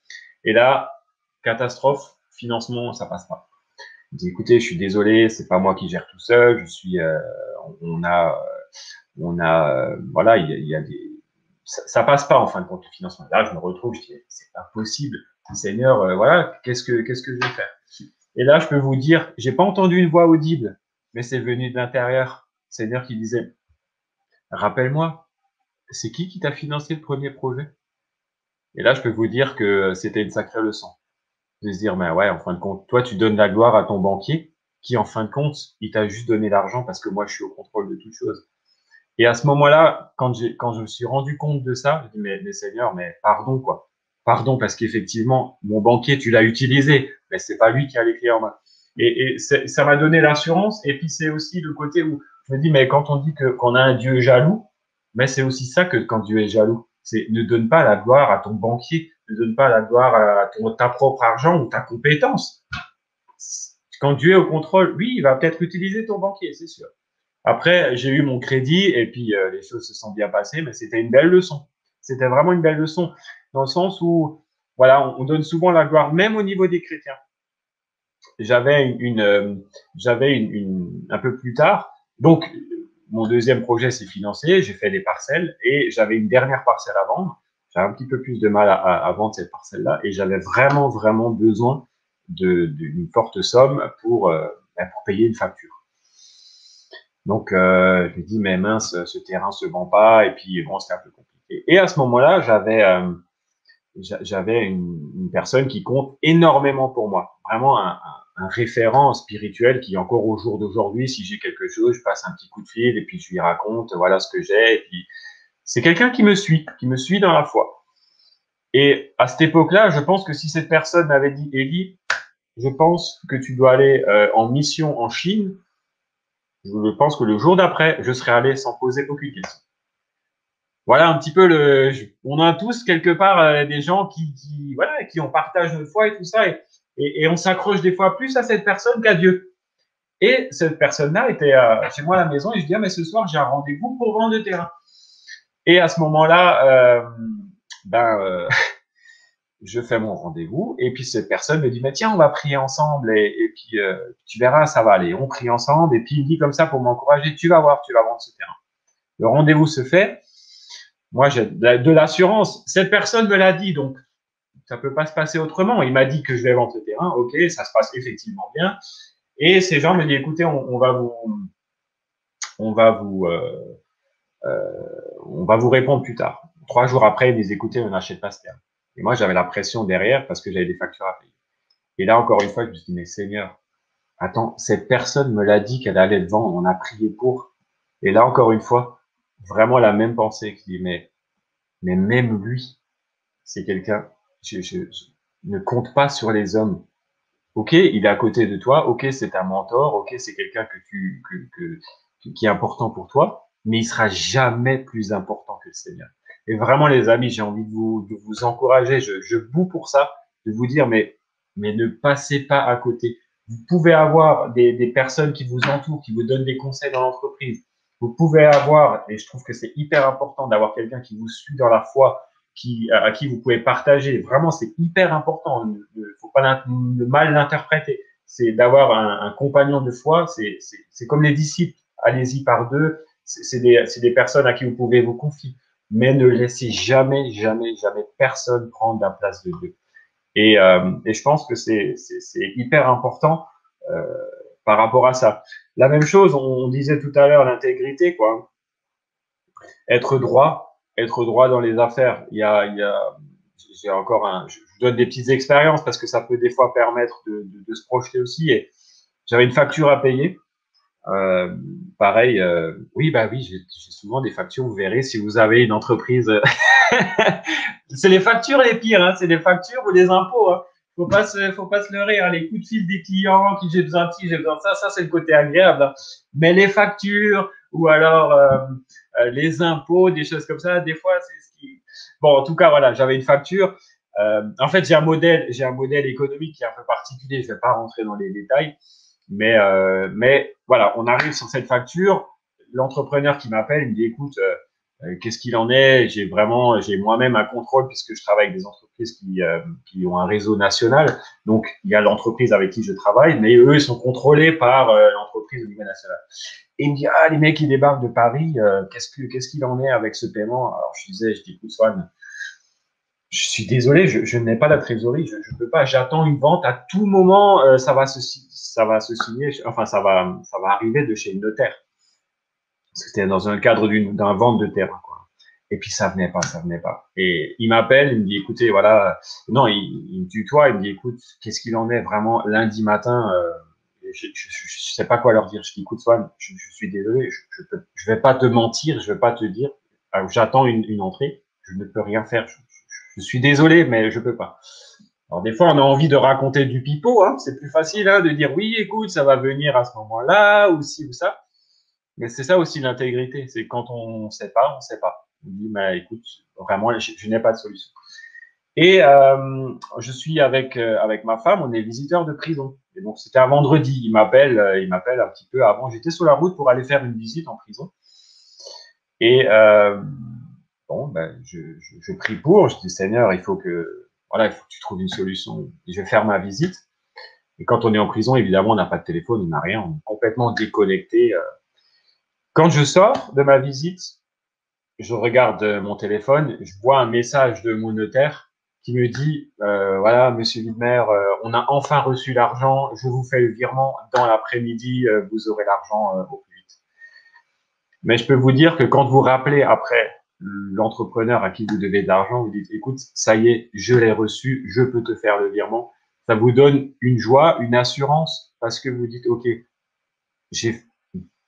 A: Et là, catastrophe, financement, ça passe pas. Il dit, écoutez, je suis désolé, c'est pas moi qui gère tout seul, voilà, il y a ça passe pas en fin de compte le financement. Là, je me retrouve, je dis, c'est pas possible, Seigneur, voilà, qu'est-ce que je vais faire? Et là, je peux vous dire, j'ai pas entendu une voix audible, mais c'est venu de l'intérieur. Seigneur qui disait, rappelle-moi, c'est qui t'a financé le premier projet? Et là, je peux vous dire que c'était une sacrée leçon. De se dire, mais ouais, en fin de compte, toi, tu donnes la gloire à ton banquier, qui, en fin de compte, il t'a juste donné l'argent parce que moi, je suis au contrôle de toute chose. Et à ce moment-là, quand je me suis rendu compte de ça, je dis, mais Seigneur, mais pardon, quoi. Pardon, parce qu'effectivement, mon banquier, tu l'as utilisé, mais c'est pas lui qui a les clés en main. Et ça m'a donné l'assurance. Et puis, c'est aussi le côté où je me dis, mais quand on dit qu'on a un Dieu jaloux, mais c'est aussi ça que quand Dieu est jaloux. C'est ne donne pas la gloire à ton banquier, ne donne pas la gloire à ta propre argent ou ta compétence. Quand Dieu est au contrôle, oui, il va peut-être utiliser ton banquier, c'est sûr. Après, j'ai eu mon crédit et puis les choses se sont bien passées, mais c'était une belle leçon. C'était vraiment une belle leçon, dans le sens où, voilà, on donne souvent la gloire, même au niveau des chrétiens. J'avais un peu plus tard, donc mon deuxième projet s'est financé, j'ai fait des parcelles et j'avais une dernière parcelle à vendre. J'avais un petit peu plus de mal à vendre cette parcelle-là et j'avais vraiment besoin d'une forte somme pour payer une facture. Donc, je me dis, mais mince, ce terrain se vend pas, et puis bon, c'était un peu compliqué. Et à ce moment-là, j'avais une personne qui compte énormément pour moi, vraiment un référent spirituel qui, encore au jour d'aujourd'hui, si j'ai quelque chose, je passe un petit coup de fil et puis je lui raconte, voilà ce que j'ai. Et puis, c'est quelqu'un qui me suit dans la foi. Et à cette époque-là, je pense que si cette personne m'avait dit, Élie, je pense que tu dois aller en mission en Chine, je pense que le jour d'après, je serais allé sans poser aucune question. Voilà un petit peu on a tous quelque part des gens qui on partage notre foi et tout ça, et on s'accroche des fois plus à cette personne qu'à Dieu. Et cette personne-là était chez moi à la maison et je dis, ah, mais ce soir, j'ai un rendez-vous pour vendre le terrain. Et à ce moment-là, je fais mon rendez-vous et puis cette personne me dit, mais tiens, on va prier ensemble et puis tu verras, ça va aller. On prie ensemble et puis il me dit comme ça pour m'encourager, tu vas voir, tu vas vendre ce terrain. Le rendez-vous se fait. Moi, j'ai de l'assurance. Cette personne me l'a dit, donc ça peut pas se passer autrement. Il m'a dit que je vais vendre ce terrain. Ok, ça se passe effectivement bien. Et ces gens me disent, écoutez, on va vous, on va vous répondre plus tard. 3 jours après, ils me disent, écoutez, on n'achète pas ce terrain. Et moi, j'avais la pression derrière parce que j'avais des factures à payer. Et là, encore une fois, je me suis dit, mais Seigneur, attends, cette personne me l'a dit qu'elle allait le vendre, on a prié pour. Et là, encore une fois, vraiment la même pensée, qui dit, mais même lui, c'est quelqu'un, je ne compte pas sur les hommes. Ok, il est à côté de toi, ok, c'est un mentor, ok, c'est quelqu'un qui est important pour toi, mais il sera jamais plus important que le Seigneur. Et vraiment, les amis, j'ai envie de vous encourager, je boue pour ça, de vous dire, mais ne passez pas à côté. Vous pouvez avoir des personnes qui vous entourent, qui vous donnent des conseils dans l'entreprise. Vous pouvez avoir, et je trouve que c'est hyper important d'avoir quelqu'un qui vous suit dans la foi, à qui vous pouvez partager. Vraiment, c'est hyper important. Il ne faut pas mal l'interpréter. C'est d'avoir un compagnon de foi. C'est comme les disciples. Allez-y par deux. C'est des personnes à qui vous pouvez vous confier. Mais ne laissez jamais, jamais, jamais personne prendre la place de Dieu. Et je pense que c'est hyper important euh, par rapport à ça. La même chose, on disait tout à l'heure l'intégrité, quoi. Être droit dans les affaires. J'ai encore je donne des petites expériences parce que ça peut des fois permettre de se projeter aussi. Et j'avais une facture à payer. Pareil, oui, bah oui, j'ai souvent des factures. Vous verrez si vous avez une entreprise. C'est les factures les pires, hein, c'est les factures ou les impôts. Hein. Faut pas se leurrer. Hein. Les coups de fil des clients, qui j'ai besoin de ci, j'ai besoin de ça c'est le côté agréable. Hein. Mais les factures ou alors les impôts, des choses comme ça, des fois c'est ce qui. Bon, en tout cas, voilà, j'avais une facture. En fait, j'ai un modèle économique qui est un peu particulier. Je vais pas rentrer dans les détails. Mais voilà, on arrive sur cette facture. L'entrepreneur qui m'appelle, il me dit, écoute, qu'est-ce qu'il en est? J'ai moi-même un contrôle puisque je travaille avec des entreprises qui ont un réseau national. Donc, il y a l'entreprise avec qui je travaille, mais eux, ils sont contrôlés par l'entreprise au niveau national. Et il me dit, ah, les mecs, ils débarquent de Paris, qu'est-ce qu'il en est avec ce paiement? Alors, je dis, écoute, Swan, je suis désolé, je n'ai pas la trésorerie, je peux pas. J'attends une vente à tout moment, ça va se signer, enfin ça va arriver de chez le notaire. C'était dans un cadre d'un vente de terrain, quoi. Et puis ça venait pas. Et il m'appelle, il me dit, écoutez, voilà, non, il me tutoie, il me dit, écoute, qu'est-ce qu'il en est vraiment lundi matin je sais pas quoi leur dire. Je dis, écoute, Swan, je suis désolé, je vais pas te mentir, je vais pas te dire, j'attends une entrée, je ne peux rien faire. Je suis désolé, mais je peux pas. Alors des fois, on a envie de raconter du pipeau, hein. C'est plus facile hein, de dire oui, écoute, ça va venir à ce moment-là, ou ci ou ça. Mais c'est ça aussi l'intégrité, c'est quand on sait pas, on sait pas. On dit, mais écoute, vraiment, je n'ai pas de solution. Et je suis avec ma femme, on est visiteur de prison. Et donc c'était un vendredi, il m'appelle un petit peu avant. J'étais sur la route pour aller faire une visite en prison. Et bon, ben, je prie pour, je dis Seigneur, il faut que tu trouves une solution. Et je vais faire ma visite. Et quand on est en prison, évidemment, on n'a pas de téléphone, on n'a rien, on est complètement déconnecté. Quand je sors de ma visite, je regarde mon téléphone, je vois un message de mon notaire qui me dit voilà, Monsieur Widmer, on a enfin reçu l'argent, je vous fais le virement dans l'après-midi, vous aurez l'argent au plus vite. Mais je peux vous dire que quand vous rappelez après l'entrepreneur à qui vous devez de l'argent, vous dites écoute, ça y est, je l'ai reçu, je peux te faire le virement. Ça vous donne une joie, une assurance parce que vous dites ok, j'ai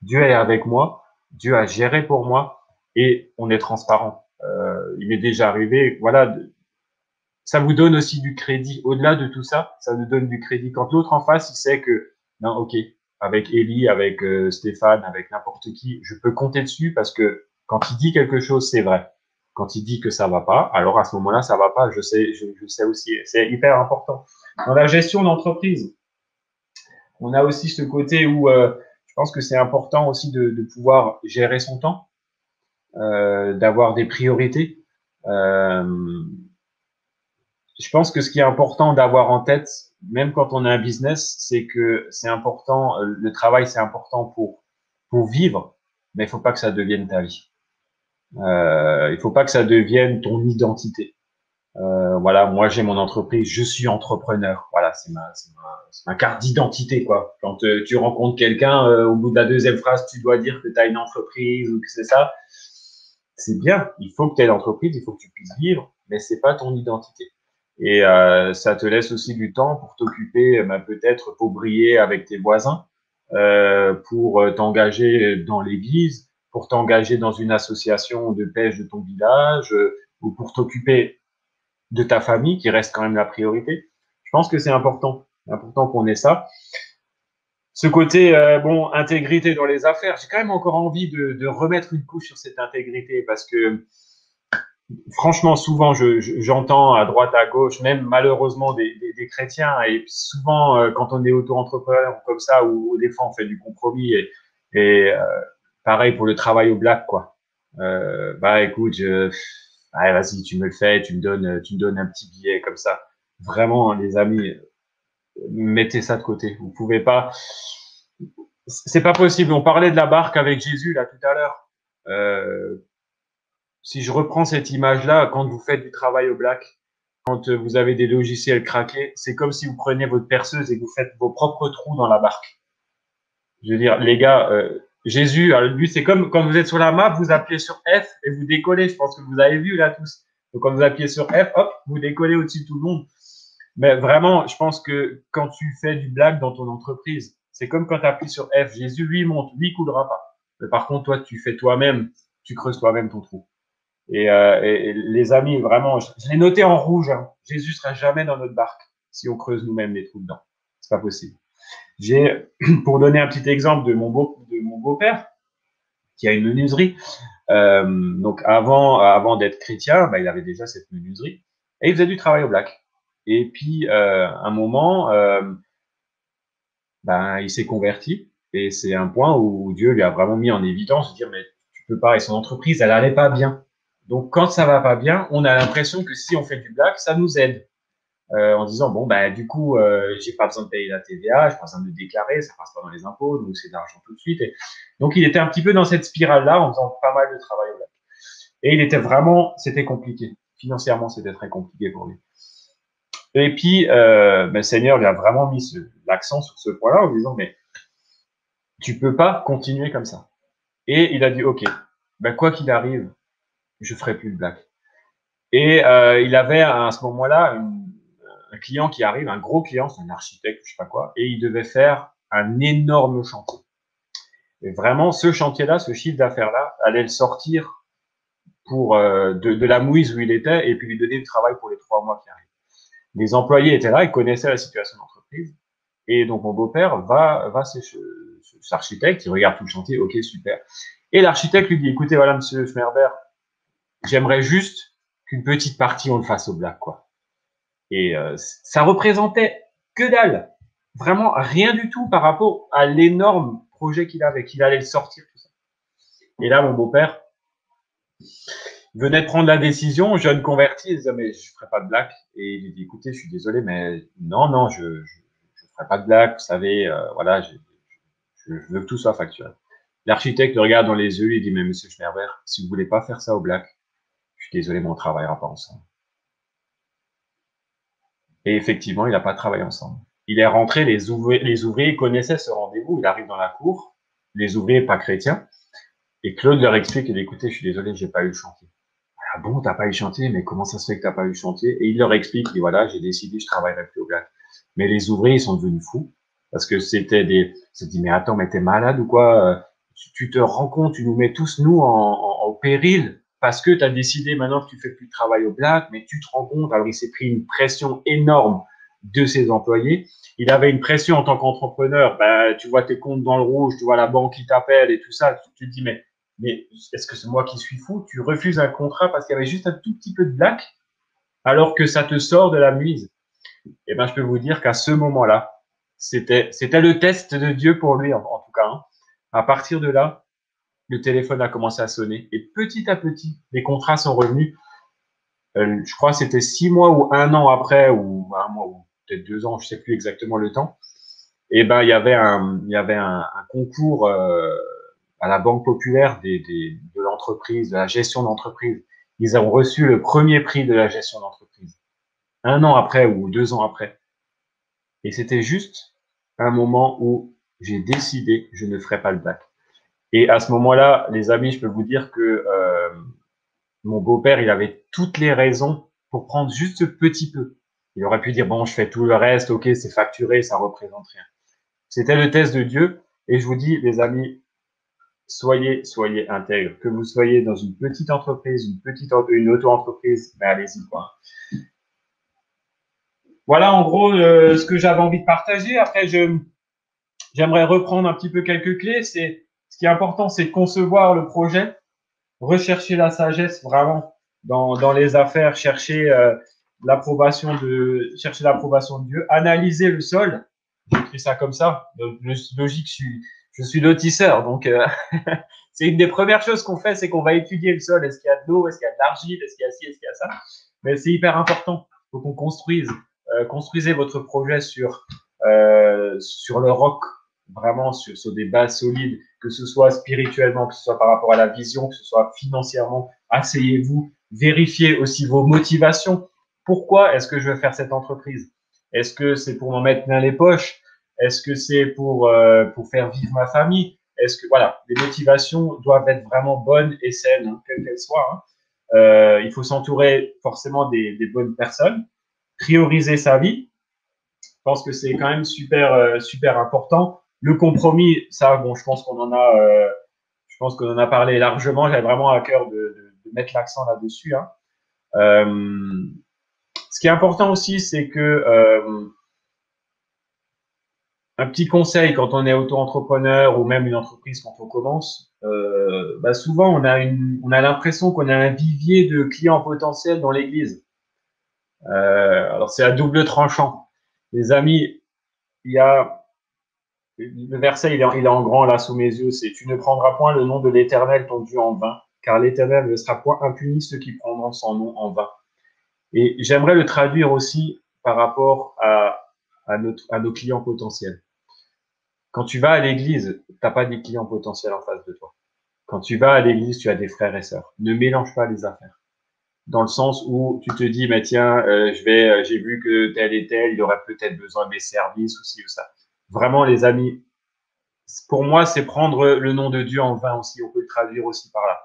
A: Dieu est avec moi, Dieu a géré pour moi et on est transparent. Il m'est déjà arrivé, voilà, ça vous donne aussi du crédit. Au-delà de tout ça, ça nous donne du crédit. Quand l'autre en face, il sait que, non, ok, avec Élie, avec Stéphane, avec n'importe qui, je peux compter dessus parce que quand il dit quelque chose, c'est vrai. Quand il dit que ça va pas, alors à ce moment-là, ça va pas. Je sais aussi. C'est hyper important. Dans la gestion d'entreprise, on a aussi ce côté où je pense que c'est important aussi de pouvoir gérer son temps, d'avoir des priorités. Je pense que ce qui est important d'avoir en tête, même quand on a un business, c'est que c'est important, le travail c'est important pour vivre, mais il faut pas que ça devienne ta vie. Il faut pas que ça devienne ton identité. Voilà, moi j'ai mon entreprise, je suis entrepreneur. Voilà, c'est ma carte d'identité quoi. Quand tu rencontres quelqu'un, au bout de la deuxième phrase, tu dois dire que tu as une entreprise ou que c'est ça. C'est bien, il faut que tu aies l'entreprise, il faut que tu puisses vivre, mais c'est pas ton identité. Et ça te laisse aussi du temps pour t'occuper, peut-être pour briller avec tes voisins, pour t'engager dans l'église, pour t'engager dans une association de pêche de ton village, ou pour t'occuper de ta famille, qui reste quand même la priorité. Je pense que c'est important qu'on ait ça. Ce côté, bon, intégrité dans les affaires, j'ai quand même encore envie de remettre une couche sur cette intégrité parce que, franchement, souvent, j'entends à droite, à gauche, même malheureusement des chrétiens, et souvent, quand on est auto-entrepreneur comme ça, ou des fois on fait du compromis, et pareil pour le travail au black, quoi. Bah écoute, allez, vas-y, tu me le fais, tu me donnes un petit billet comme ça. Vraiment, les amis, mettez ça de côté. Vous pouvez pas. C'est pas possible. On parlait de la barque avec Jésus là tout à l'heure. Si je reprends cette image-là, quand vous faites du travail au black, quand vous avez des logiciels craqués, c'est comme si vous preniez votre perceuse et que vous faites vos propres trous dans la barque. Je veux dire, les gars, Jésus, lui, c'est comme quand vous êtes sur la map, vous appuyez sur F et vous décollez. Je pense que vous avez vu là tous. Donc quand vous appuyez sur F, hop, vous décollez au-dessus de tout le monde. Mais vraiment, je pense que quand tu fais du black dans ton entreprise, c'est comme quand tu appuies sur F. Jésus, lui, monte, lui, coulera pas. Mais par contre, toi, tu fais toi-même, tu creuses toi-même ton trou. Et les amis, vraiment, je l'ai noté en rouge. Hein. Jésus sera jamais dans notre barque si on creuse nous-mêmes les trous dedans. C'est pas possible. J'ai, pour donner un petit exemple de mon beau-père, qui a une menuiserie. Donc avant d'être chrétien, bah, il avait déjà cette menuiserie et il faisait du travail au black. Et puis un moment, ben il s'est converti et c'est un point où Dieu lui a vraiment mis en évidence de dire mais tu peux pas, et son entreprise elle allait pas bien. Donc quand ça va pas bien, on a l'impression que si on fait du black, ça nous aide. En disant bon bah du coup j'ai pas besoin de payer la TVA, j'ai pas besoin de le déclarer, ça passe pas dans les impôts, donc c'est de l'argent tout de suite. Et donc il était un petit peu dans cette spirale là en faisant pas mal de travail au black. Et il était vraiment, c'était compliqué. Financièrement, c'était très compliqué pour lui. Et puis, le Seigneur lui a vraiment mis l'accent sur ce point-là en disant, mais tu peux pas continuer comme ça. Et il a dit, OK, ben, quoi qu'il arrive, je ferai plus de black. Et il avait à ce moment-là un client qui arrive, un gros client, c'est un architecte, je sais pas quoi, et il devait faire un énorme chantier. Et vraiment, ce chantier-là, ce chiffre d'affaires-là, allait le sortir pour de la mouise où il était et puis lui donner du travail pour les 3 mois qui arrivent. Les employés étaient là, ils connaissaient la situation d'entreprise. Et donc, mon beau-père va chez cet architecte, il regarde tout le chantier, ok, super. Et l'architecte lui dit, écoutez, voilà, monsieur Schmerber, j'aimerais juste qu'une petite partie, on le fasse au black, quoi. Et ça représentait que dalle. Vraiment rien du tout par rapport à l'énorme projet qu'il avait, qu'il allait le sortir, tout ça. Et là, mon beau-père venait de prendre la décision, jeune converti, il disait, mais je ferai pas de black. Et il dit, écoutez, je suis désolé, mais non, je ferai pas de black, vous savez, voilà, je veux que tout soit factuel. L'architecte le regarde dans les yeux et dit, mais monsieur Schmerber, si vous voulez pas faire ça au black, je suis désolé, mais on travaillera pas ensemble. Et effectivement, il n'a pas travaillé ensemble. Il est rentré, les ouvriers connaissaient ce rendez-vous, il arrive dans la cour, les ouvriers pas chrétiens, et Claude leur explique, écoutez, je suis désolé, j'ai pas eu le chantier. Ah bon, t'as pas eu le chantier, mais comment ça se fait que t'as pas eu le chantier? Et il leur explique, et voilà, j'ai décidé, je travaillerai plus au black. Mais les ouvriers, ils sont devenus fous, parce que ils se dit, mais attends, mais t'es malade ou quoi? Tu te rends compte, tu nous mets tous, nous, en péril, parce que t'as décidé maintenant que tu fais plus de travail au black, mais tu te rends compte, alors il s'est pris une pression énorme de ses employés. Il avait une pression en tant qu'entrepreneur, bah, tu vois tes comptes dans le rouge, tu vois la banque qui t'appelle et tout ça, tu te dis, mais est-ce que c'est moi qui suis fou? Tu refuses un contrat parce qu'il y avait juste un tout petit peu de black, alors que ça te sort de la mise. Et ben, je peux vous dire qu'à ce moment-là, c'était le test de Dieu pour lui, en tout cas. Hein. À partir de là, le téléphone a commencé à sonner et petit à petit, les contrats sont revenus. Je crois que c'était 6 mois ou 1 an après, ou 1 mois ou peut-être 2 ans, je sais plus exactement le temps. Et ben, il y avait un concours à la Banque Populaire de l'entreprise, de la gestion d'entreprise. Ils ont reçu le premier prix de la gestion d'entreprise. 1 an après ou 2 ans après. Et c'était juste un moment où j'ai décidé, je ne ferai pas le black. Et à ce moment-là, les amis, je peux vous dire que mon beau-père, il avait toutes les raisons pour prendre juste ce petit peu. Il aurait pu dire, bon, je fais tout le reste, ok, c'est facturé, ça représente rien. C'était le test de Dieu. Et je vous dis, les amis, soyez intègre. Que vous soyez dans une petite entreprise, une auto-entreprise, mais allez-y, quoi. Voilà, en gros, ce que j'avais envie de partager. Après, j'aimerais reprendre un petit peu quelques clés. Ce qui est important, c'est de concevoir le projet, rechercher la sagesse vraiment dans les affaires, chercher l'approbation de Dieu, analyser le sol. J'écris ça comme ça. Donc, logique, je suis lotisseur, donc c'est une des premières choses qu'on fait, c'est qu'on va étudier le sol. Est-ce qu'il y a de l'eau, est-ce qu'il y a de l'argile, est-ce qu'il y a ci, est-ce qu'il y a ça. Mais c'est hyper important. Il faut qu'on construise. Construisez votre projet sur le roc, vraiment sur des bases solides, que ce soit spirituellement, que ce soit par rapport à la vision, que ce soit financièrement. Asseyez-vous, vérifiez aussi vos motivations. Pourquoi est-ce que je veux faire cette entreprise? Est-ce que c'est pour m'en mettre plein les poches? Est-ce que c'est pour faire vivre ma famille? Est-ce que voilà, les motivations doivent être vraiment bonnes et saines, hein, quelles qu'elles soient. Hein. Il faut s'entourer forcément des bonnes personnes, prioriser sa vie. Je pense que c'est quand même super important. Le compromis, ça, bon, je pense qu'on en a parlé largement. J'avais vraiment à cœur de mettre l'accent là-dessus. Hein. Ce qui est important aussi, c'est que un petit conseil quand on est auto-entrepreneur ou même une entreprise quand on commence, souvent on a l'impression qu'on a un vivier de clients potentiels dans l'église. Alors c'est à double tranchant. Les amis, il y a le verset, il est en grand là sous mes yeux, c'est tu ne prendras point le nom de l'Éternel ton Dieu en vain, car l'Éternel ne sera point impuni ceux qui prendront son nom en vain. Et j'aimerais le traduire aussi par rapport à nos clients potentiels. Quand tu vas à l'église, tu n'as pas des clients potentiels en face de toi. Quand tu vas à l'église, tu as des frères et sœurs. Ne mélange pas les affaires. Dans le sens où tu te dis, mais tiens, j'ai vu que tel et tel, il aurait peut-être besoin de mes services ou ci ou ça. Vraiment, les amis, pour moi, c'est prendre le nom de Dieu en vain aussi. On peut le traduire aussi par là.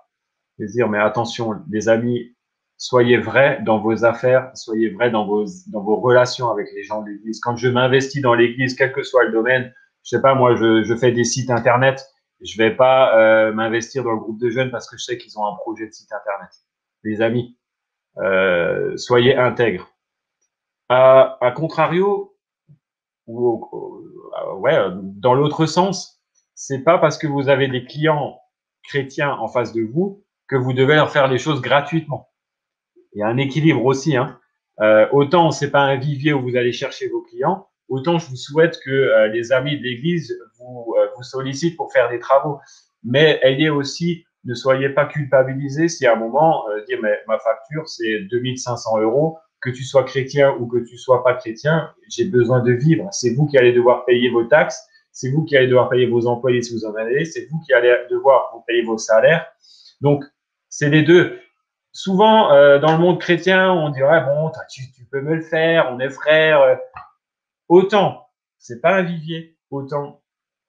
A: C'est dire, mais attention, les amis, soyez vrais dans vos affaires, soyez vrais dans vos relations avec les gens de l'église. Quand je m'investis dans l'église, quel que soit le domaine, je sais pas, moi, je fais des sites internet, je vais pas m'investir dans le groupe de jeunes parce que je sais qu'ils ont un projet de site internet. Les amis, soyez intègres. À contrario, dans l'autre sens, c'est pas parce que vous avez des clients chrétiens en face de vous que vous devez leur faire les choses gratuitement. Il y a un équilibre aussi. Hein. Autant c'est pas un vivier où vous allez chercher vos clients, autant je vous souhaite que les amis de l'Église vous sollicitent pour faire des travaux. Mais ayez aussi, ne soyez pas culpabilisés si à un moment, dire mais ma facture c'est 2500 €, que tu sois chrétien ou que tu sois pas chrétien, j'ai besoin de vivre. C'est vous qui allez devoir payer vos taxes, c'est vous qui allez devoir payer vos employés si vous en avez, c'est vous qui allez devoir vous payer vos salaires. Donc, c'est les deux. Souvent, dans le monde chrétien, on dirait, bon, tu peux me le faire, on est frères. Autant, c'est pas un vivier, autant,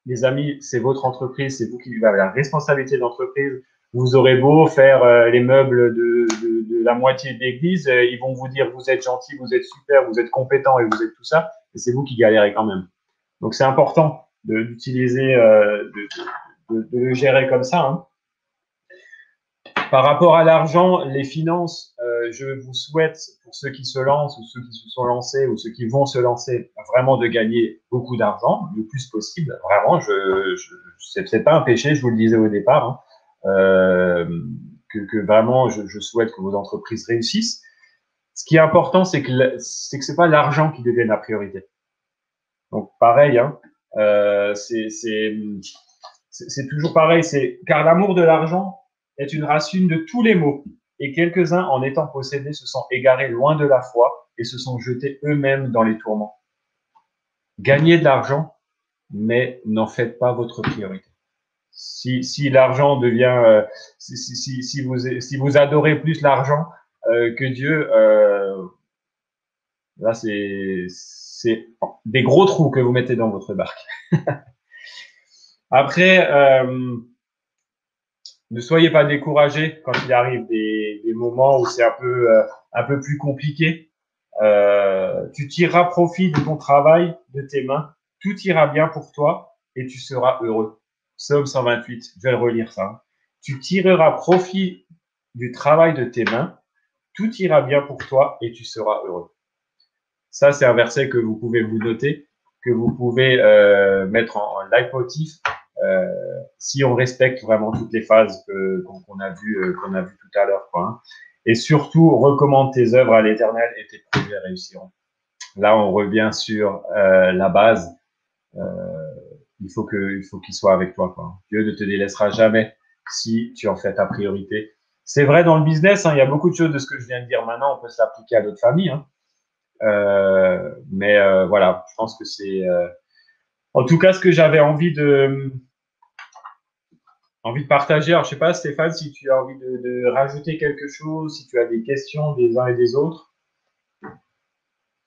A: les amis, c'est votre entreprise, c'est vous qui avez la responsabilité de l'entreprise. Vous aurez beau faire les meubles de la moitié de l'église, ils vont vous dire, vous êtes gentil, vous êtes super, vous êtes compétent et vous êtes tout ça, et c'est vous qui galérez quand même. Donc, c'est important d'utiliser, de le gérer comme ça. Hein. Par rapport à l'argent, les finances, je vous souhaite, pour ceux qui se lancent ou ceux qui se sont lancés ou ceux qui vont se lancer, vraiment de gagner beaucoup d'argent, le plus possible. Vraiment, c'est pas un péché, je vous le disais au départ, hein, que vraiment, je souhaite que vos entreprises réussissent. Ce qui est important, c'est que c'est pas l'argent qui devienne la priorité. Donc, pareil, hein, c'est toujours pareil. Car l'amour de l'argent est une racine de tous les maux, et quelques-uns, en étant possédés, se sont égarés loin de la foi et se sont jetés eux-mêmes dans les tourments. Gagnez de l'argent, mais n'en faites pas votre priorité. Si l'argent devient, si vous adorez plus l'argent que Dieu, là c'est des gros trous que vous mettez dans votre barque. Après, ne soyez pas découragés quand il arrive des moments où c'est un peu plus compliqué. Tu tireras profit de ton travail, de tes mains. Tout ira bien pour toi et tu seras heureux. Psaume 128, je vais le relire ça. Tu tireras profit du travail de tes mains, tout ira bien pour toi et tu seras heureux. Ça, c'est un verset que vous pouvez vous noter, que vous pouvez mettre en leitmotiv si on respecte vraiment toutes les phases qu'on a vues tout à l'heure, quoi, hein. Et surtout, recommande tes œuvres à l'Éternel et tes projets réussiront. Là, on revient sur la base. Il faut qu'il soit avec toi, quoi. Dieu ne te délaissera jamais si tu en fais ta priorité. C'est vrai dans le business, hein, il y a beaucoup de choses de ce que je viens de dire maintenant, on peut s'appliquer à d'autres familles, hein. Mais voilà, je pense que c'est en tout cas ce que j'avais envie de partager. Alors, je sais pas, Stéphane, si tu as envie de rajouter quelque chose, si tu as des questions des uns et des autres.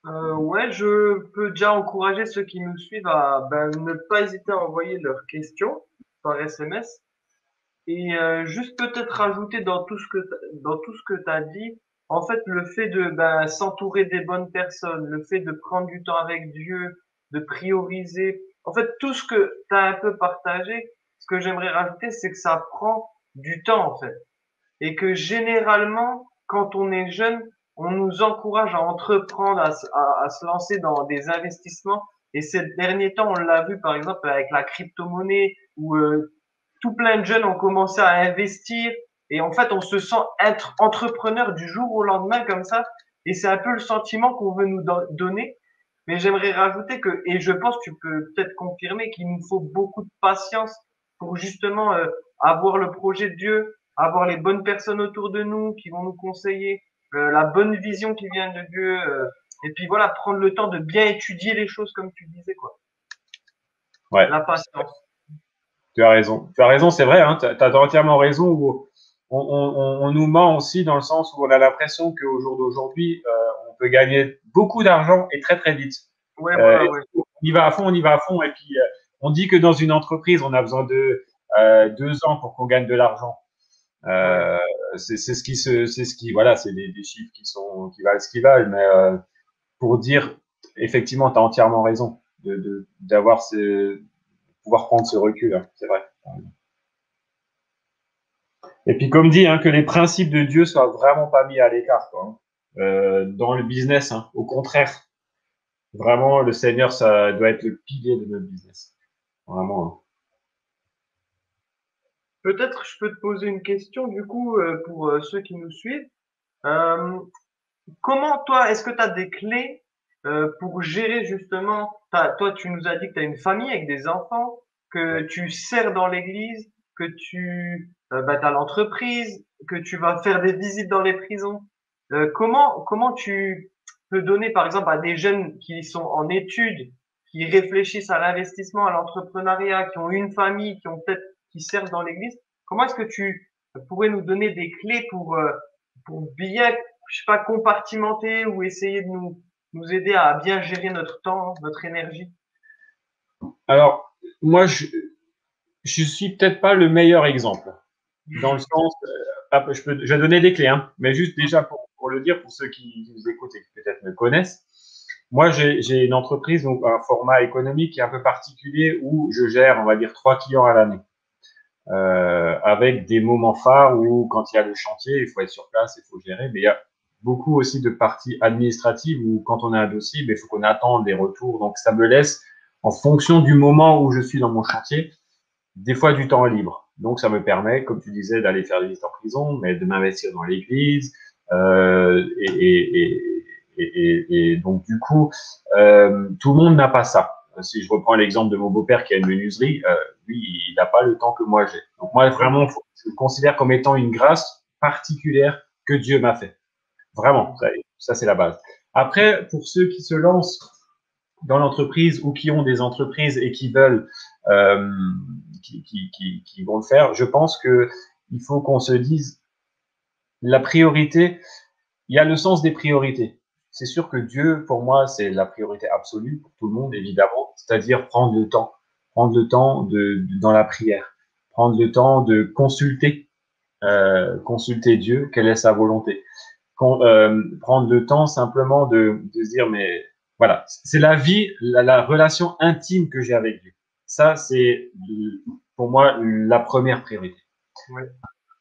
B: Ouais, je peux déjà encourager ceux qui nous suivent à ne pas hésiter à envoyer leurs questions par SMS et juste peut-être rajouter dans tout ce que tu as dit, en fait, le fait de s'entourer des bonnes personnes, le fait de prendre du temps avec Dieu, de prioriser, en fait, tout ce que tu as un peu partagé, ce que j'aimerais rajouter, c'est que ça prend du temps, en fait et que généralement, quand on est jeune, on nous encourage à entreprendre, à se lancer dans des investissements. Et ces derniers temps, on l'a vu par exemple avec la crypto-monnaie, où tout plein de jeunes ont commencé à investir. Et en fait, on se sent être entrepreneur du jour au lendemain comme ça. Et c'est un peu le sentiment qu'on veut nous donner. Mais j'aimerais rajouter que, et je pense que tu peux peut-être confirmer qu'il nous faut beaucoup de patience pour justement avoir le projet de Dieu, avoir les bonnes personnes autour de nous qui vont nous conseiller, la bonne vision qui vient de Dieu, et puis voilà, prendre le temps de bien étudier les choses comme tu disais, quoi.
A: Ouais,
B: La patience.
A: tu as raison. Tu as raison, c'est vrai, hein, tu as entièrement raison. Où on nous ment aussi dans le sens où on a l'impression qu'au jour d'aujourd'hui, on peut gagner beaucoup d'argent et très très vite.
B: Ouais, voilà, ouais.
A: On y va à fond, on y va à fond. Et puis, on dit que dans une entreprise, on a besoin de 2 ans pour qu'on gagne de l'argent.
B: Ouais.
A: Euh, c'est ce qui, voilà, c'est des chiffres qui valent ce qu'ils valent. Mais pour dire, effectivement, tu as entièrement raison d'avoir pouvoir prendre ce recul, hein, c'est vrai. Et puis, comme dit, hein, que les principes de Dieu soient vraiment pas mis à l'écart, quoi, hein. Dans le business, hein. Au contraire, vraiment, le Seigneur, ça doit être le pilier de notre business. Vraiment, hein.
B: Peut-être je peux te poser une question du coup pour ceux qui nous suivent. Euh, Comment toi, est-ce que tu as des clés pour gérer justement, toi tu nous as dit que tu as une famille avec des enfants, que tu sers dans l'église, que tu as l'entreprise, que tu vas faire des visites dans les prisons. Comment tu peux donner par exemple à des jeunes qui sont en études, qui réfléchissent à l'investissement, à l'entrepreneuriat, qui ont une famille, qui servent dans l'église, comment est-ce que tu pourrais nous donner des clés pour bien je sais pas, compartimenter ou essayer de nous aider à bien gérer notre temps, notre énergie?
A: Alors, moi, je suis peut-être pas le meilleur exemple. Dans le sens, je vais donner des clés, hein, mais juste déjà pour le dire, pour ceux qui nous écoutent et qui peut-être me connaissent. Moi, j'ai une entreprise, donc un format économique qui est un peu particulier où je gère, on va dire, 3 clients à l'année. Avec des moments phares où, quand il y a le chantier, il faut être sur place, il faut gérer, mais il y a beaucoup aussi de parties administratives où, quand on a un dossier, il faut qu'on attende des retours. Donc, ça me laisse, en fonction du moment où je suis dans mon chantier, des fois du temps libre. Donc, ça me permet, comme tu disais, d'aller faire des visites en prison, mais de m'investir dans l'église. Et donc, du coup, tout le monde n'a pas ça. Si je reprends l'exemple de mon beau-père qui a une menuiserie, lui, il n'a pas le temps que moi j'ai. Donc, moi, vraiment, je le considère comme étant une grâce particulière que Dieu m'a fait. Vraiment, ça c'est la base. Après, pour ceux qui se lancent dans l'entreprise ou qui ont des entreprises et qui veulent, euh, qui vont le faire, je pense que il faut qu'on se dise la priorité. Il y a le sens des priorités. C'est sûr que Dieu, pour moi, c'est la priorité absolue pour tout le monde, évidemment. C'est-à-dire prendre le temps dans la prière, prendre le temps de consulter Dieu, quelle est sa volonté. Prendre le temps simplement de se dire, mais voilà, c'est la vie, la relation intime que j'ai avec Dieu. Ça, c'est pour moi la première priorité.
B: Ouais.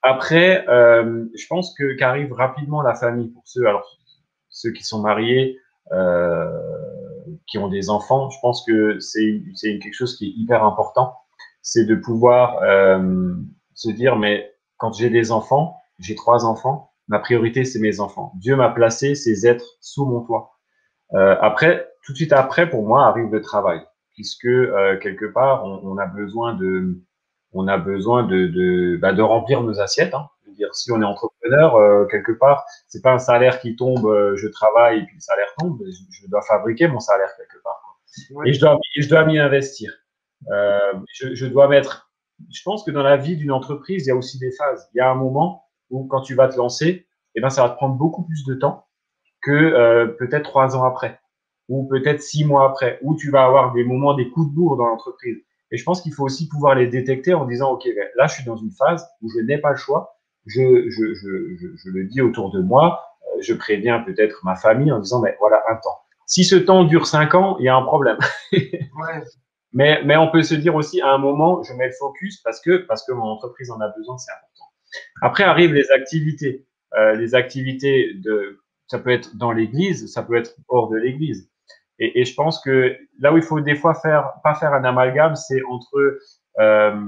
A: Après, je pense que qu'arrive rapidement la famille pour ceux qui sont mariés, euh, qui ont des enfants. Je pense que c'est quelque chose qui est hyper important, c'est de pouvoir se dire mais quand j'ai des enfants, j'ai 3 enfants, ma priorité c'est mes enfants. Dieu m'a placé ces êtres sous mon toit. Après, tout de suite après, pour moi, arrive le travail, puisque quelque part, on a besoin de remplir nos assiettes. Hein. Je veux dire, si on est entrepreneur, quelque part, c'est pas un salaire qui tombe, je travaille et puis le salaire tombe. Je dois fabriquer mon salaire quelque part. Quoi.
B: Ouais.
A: Et je dois m'y investir. Je dois mettre. Je pense que dans la vie d'une entreprise, il y a aussi des phases. Il y a un moment où, quand tu vas te lancer, eh ben, ça va te prendre beaucoup plus de temps que peut-être 3 ans après, ou peut-être 6 mois après, où tu vas avoir des moments, des coups de bourre dans l'entreprise. Et je pense qu'il faut aussi pouvoir les détecter en disant, OK, ben, là, je suis dans une phase où je n'ai pas le choix. Je le dis autour de moi, je préviens peut-être ma famille en disant, mais voilà, un temps. Si ce temps dure 5 ans, il y a un problème.
B: Ouais.
A: Mais on peut se dire aussi, à un moment, je mets le focus parce que mon entreprise en a besoin, c'est important. Après arrivent les activités ça peut être dans l'église, ça peut être hors de l'église. Et je pense que là où il faut des fois pas faire un amalgame, c'est entre euh,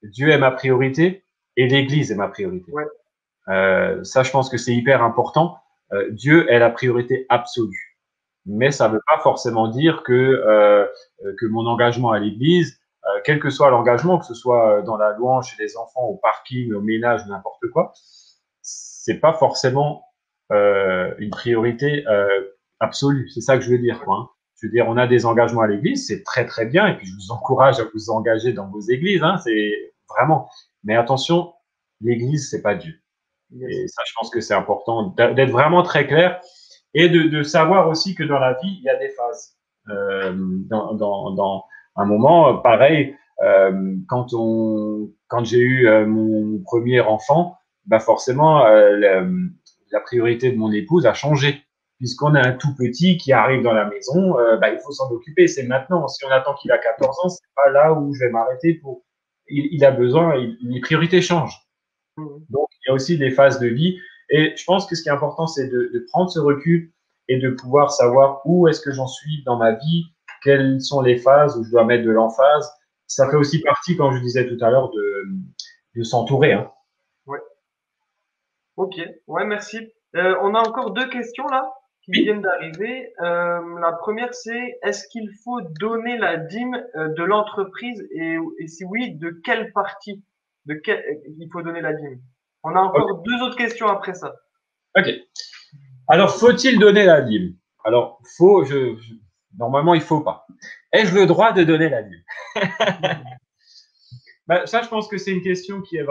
A: Dieu est ma priorité et l'église est ma priorité.
B: Ouais.
A: Ça, je pense que c'est hyper important. Dieu est la priorité absolue. Mais ça ne veut pas forcément dire que mon engagement à l'église, quel que soit l'engagement, que ce soit dans la louange, chez les enfants, au parking, au ménage, n'importe quoi, c'est pas forcément une priorité absolue. C'est ça que je veux dire, quoi. Hein. Je veux dire, on a des engagements à l'église, c'est très très bien, et puis je vous encourage à vous engager dans vos églises, hein, c'est vraiment. Mais attention, l'église, c'est pas Dieu.
B: Yes.
A: Et ça, je pense que c'est important d'être vraiment très clair et de savoir aussi que dans la vie, il y a des phases. Dans un moment, pareil, quand j'ai eu mon premier enfant, bah forcément, la priorité de mon épouse a changé. Puisqu'on a un tout petit qui arrive dans la maison, bah, il faut s'en occuper, c'est maintenant. Si on attend qu'il a 14 ans, c'est pas là où je vais m'arrêter pour. Il a besoin, les priorités changent.
B: Mhm.
A: Donc, il y a aussi des phases de vie. Et je pense que ce qui est important, c'est de prendre ce recul et de pouvoir savoir où est-ce que j'en suis dans ma vie, quelles sont les phases où je dois mettre de l'emphase. Ça
B: Ouais.
A: fait aussi partie, comme je disais tout à l'heure, de s'entourer. Hein.
B: Ouais. Ok. Ouais, merci. On a encore deux questions là qui
A: Oui.
B: viennent d'arriver. La première, c'est est-ce qu'il faut donner la dîme de l'entreprise et si oui, de quelle partie il faut donner la dîme? On a
A: Ok.
B: encore deux autres questions après ça.
A: Ok. Alors, faut-il donner la dîme? Alors, normalement, il faut pas. Ai-je le droit de donner la dîme? Ben, ça, je pense que c'est une question qui est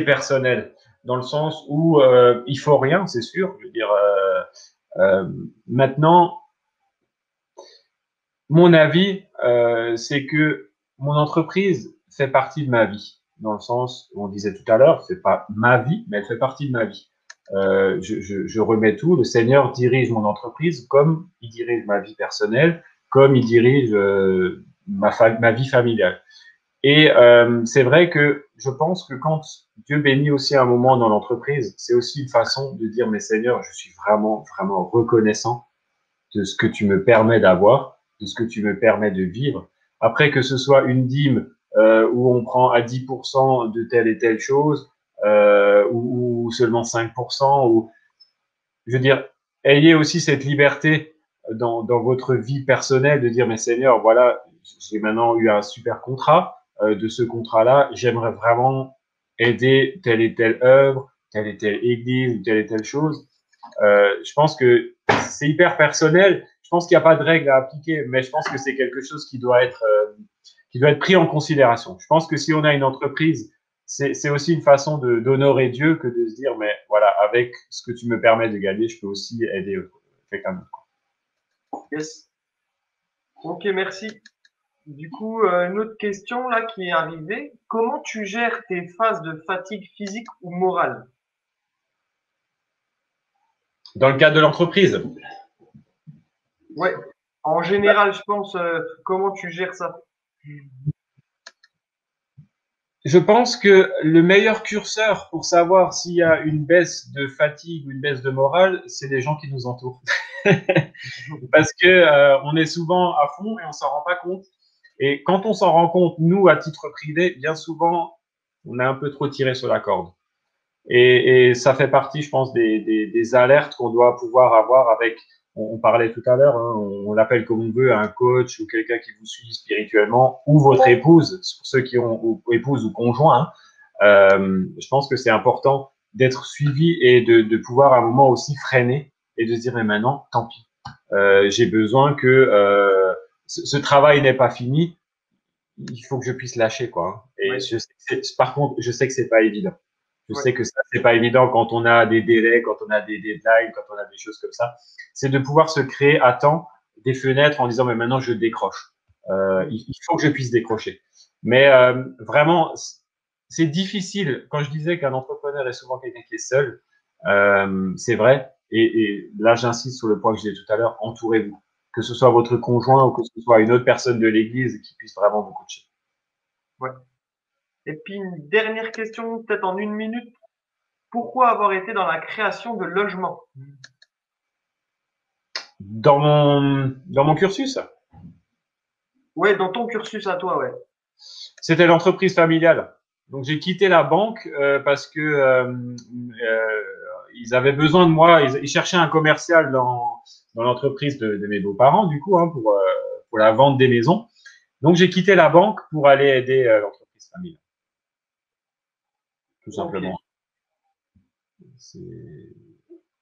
A: personnelle, dans le sens où il faut rien, c'est sûr. Je veux dire, maintenant, mon avis, c'est que mon entreprise fait partie de ma vie, dans le sens où on disait tout à l'heure, c'est pas ma vie, mais elle fait partie de ma vie. Je remets tout. Le Seigneur dirige mon entreprise comme il dirige ma vie personnelle, comme il dirige ma vie familiale. Et c'est vrai que je pense que quand Dieu bénit aussi un moment dans l'entreprise, c'est aussi une façon de dire, mais Seigneur, je suis vraiment, vraiment reconnaissant de ce que tu me permets d'avoir, de ce que tu me permets de vivre. Après, que ce soit une dîme où on prend à 10% de telle et telle chose, ou seulement 5%, ou, je veux dire, ayez aussi cette liberté dans votre vie personnelle de dire, mais Seigneur, voilà, j'ai maintenant eu un super contrat. De ce contrat-là, j'aimerais vraiment aider telle et telle œuvre, telle et telle église, ou telle et telle chose. Je pense que c'est hyper personnel. Je pense qu'il n'y a pas de règle à appliquer, mais je pense que c'est quelque chose qui doit être pris en considération. Je pense que si on a une entreprise, c'est aussi une façon d'honorer Dieu que de se dire, mais voilà, avec ce que tu me permets de gagner, je peux aussi aider quelqu'un d'autre.
B: Yes. Ok, merci. Du coup, une autre question là qui est arrivée. Comment tu gères tes phases de fatigue physique ou morale?
A: Dans le cadre de l'entreprise,
B: Ouais. En général, je pense, comment tu gères ça?
A: Je pense que le meilleur curseur pour savoir s'il y a une baisse de fatigue ou une baisse de morale, c'est les gens qui nous entourent. Parce que on est souvent à fond et on s'en rend pas compte. Et quand on s'en rend compte, nous, à titre privé, bien souvent, on est un peu trop tiré sur la corde. Et ça fait partie, je pense, des alertes qu'on doit pouvoir avoir avec, on parlait tout à l'heure, hein, on l'appelle comme on veut, un coach ou quelqu'un qui vous suit spirituellement, ou votre épouse, pour ceux qui ont ou épouse ou conjoint. Hein. Je pense que c'est important d'être suivi et de pouvoir à un moment aussi freiner et de se dire, mais maintenant, tant pis. J'ai besoin que ce travail n'est pas fini. Il faut que je puisse lâcher, quoi. Et
B: Ouais,
A: par contre, je sais que c'est pas évident. Je
B: ouais,
A: sais que ça, c'est pas évident quand on a des délais, quand on a des deadlines, quand on a des choses comme ça. C'est de pouvoir se créer à temps des fenêtres en disant, mais maintenant, je décroche. Il faut que je puisse décrocher. Mais vraiment, c'est difficile. Quand je disais qu'un entrepreneur est souvent quelqu'un qui est seul, c'est vrai. Et là, j'insiste sur le point que je disais tout à l'heure, entourez-vous. Que ce soit votre conjoint ou que ce soit une autre personne de l'église qui puisse vraiment vous coacher.
B: ouais. Et puis une dernière question, peut-être en une minute. Pourquoi avoir été dans la création de logements?
A: Dans mon cursus,
B: Ouais, dans ton cursus à toi, ouais.
A: c'était l'entreprise familiale. Donc j'ai quitté la banque parce que ils avaient besoin de moi. Ils cherchaient un commercial dans l'entreprise de mes beaux-parents, du coup, hein, pour la vente des maisons. Donc j'ai quitté la banque pour aller aider l'entreprise familiale, tout
B: Ok.
A: simplement. C'est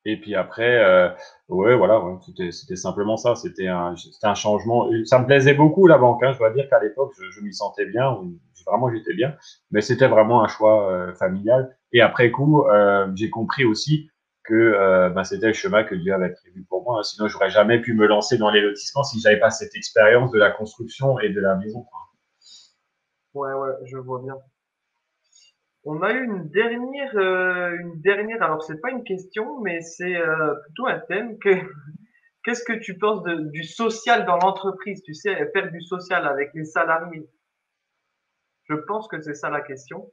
A: Et puis après, ouais, voilà, ouais, c'était simplement ça. C'était un changement. Ça me plaisait beaucoup la banque. Hein. Je dois dire qu'à l'époque, je m'y sentais bien. Vraiment, j'étais bien. Mais c'était vraiment un choix familial. Et après coup, j'ai compris aussi que ben, c'était le chemin que Dieu avait prévu pour moi. Hein. Sinon, j'aurais jamais pu me lancer dans les lotissements si j'avais pas cette expérience de la construction et de la maison.
B: Ouais, ouais, je vois bien. On a eu une dernière. Alors c'est pas une question, mais c'est plutôt un thème. Qu'est-ce que tu penses du social dans l'entreprise? Tu sais, faire du social avec les salariés. Je pense que c'est ça la question.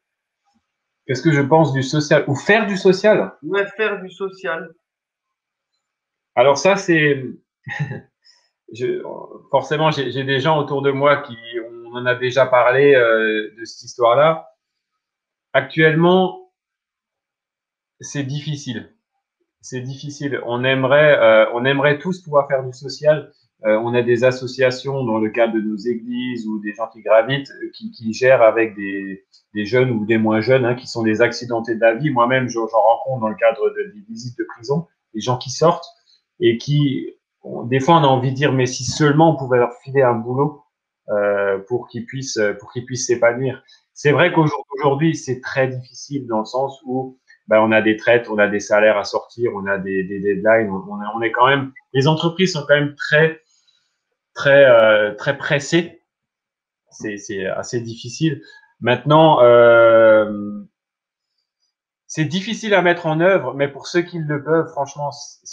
A: Qu'est-ce que je pense du social ou faire du social?
B: Ouais, faire du social.
A: Alors ça, je, forcément, j'ai des gens autour de moi on en a déjà parlé de cette histoire-là. Actuellement, c'est difficile. C'est difficile. On aimerait tous pouvoir faire du social. On a des associations dans le cadre de nos églises ou des gens qui gravitent, qui gèrent avec des jeunes ou des moins jeunes, hein, qui sont des accidentés de la vie. Moi-même, j'en rencontre dans le cadre des visites de prison, des gens qui sortent et des fois, on a envie de dire, mais si seulement on pouvait leur filer un boulot pour qu'ils puissent s'épanouir. C'est vrai qu'aujourd'hui, c'est très difficile dans le sens où ben, on a des traites, on a des salaires à sortir, on a des deadlines, on est quand même, les entreprises sont quand même très, très, très pressées. C'est assez difficile. Maintenant, c'est difficile à mettre en œuvre, mais pour ceux qui le peuvent, franchement,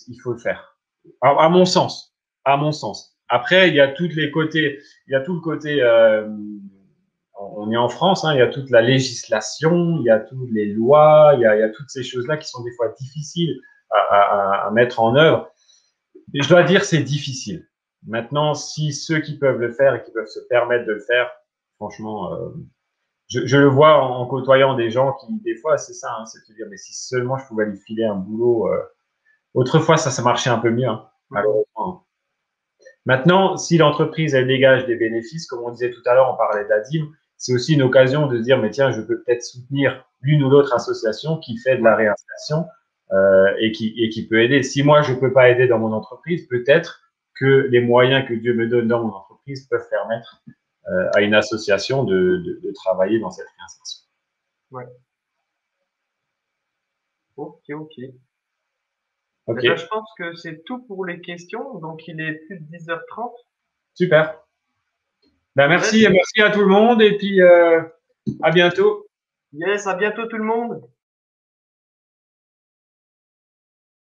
A: il faut le faire. À mon sens, à mon sens. Après, il y a tous les côtés, il y a tout le côté, on est en France, hein, il y a toute la législation, il y a toutes les lois, il y a toutes ces choses-là qui sont des fois difficiles à mettre en œuvre. Et je dois dire, c'est difficile. Maintenant, si ceux qui peuvent le faire et qui peuvent se permettre de le faire, franchement, je le vois en côtoyant des gens qui, des fois, c'est ça, hein, c'est de se dire, mais si seulement je pouvais lui filer un boulot. Autrefois, ça marchait un peu mieux, hein,
B: Mhm.
A: malheureusement. Maintenant, si l'entreprise, elle dégage des bénéfices, comme on disait tout à l'heure, on parlait de la dîme, c'est aussi une occasion de dire, mais tiens, je peux peut-être soutenir l'une ou l'autre association qui fait de
B: Ouais,
A: la réinsertion et qui peut aider. Si moi, je ne peux pas aider dans mon entreprise, peut-être que les moyens que Dieu me donne dans mon entreprise peuvent permettre à une association de travailler dans cette réinsertion.
B: ouais. Ok, ok.
A: Ok,
B: Eh ben, je pense que c'est tout pour les questions. Donc, il est plus de 10h30.
A: super. Ben,
B: Ouais.
A: merci à tout le monde et puis à bientôt.
B: Yes, à bientôt tout le monde.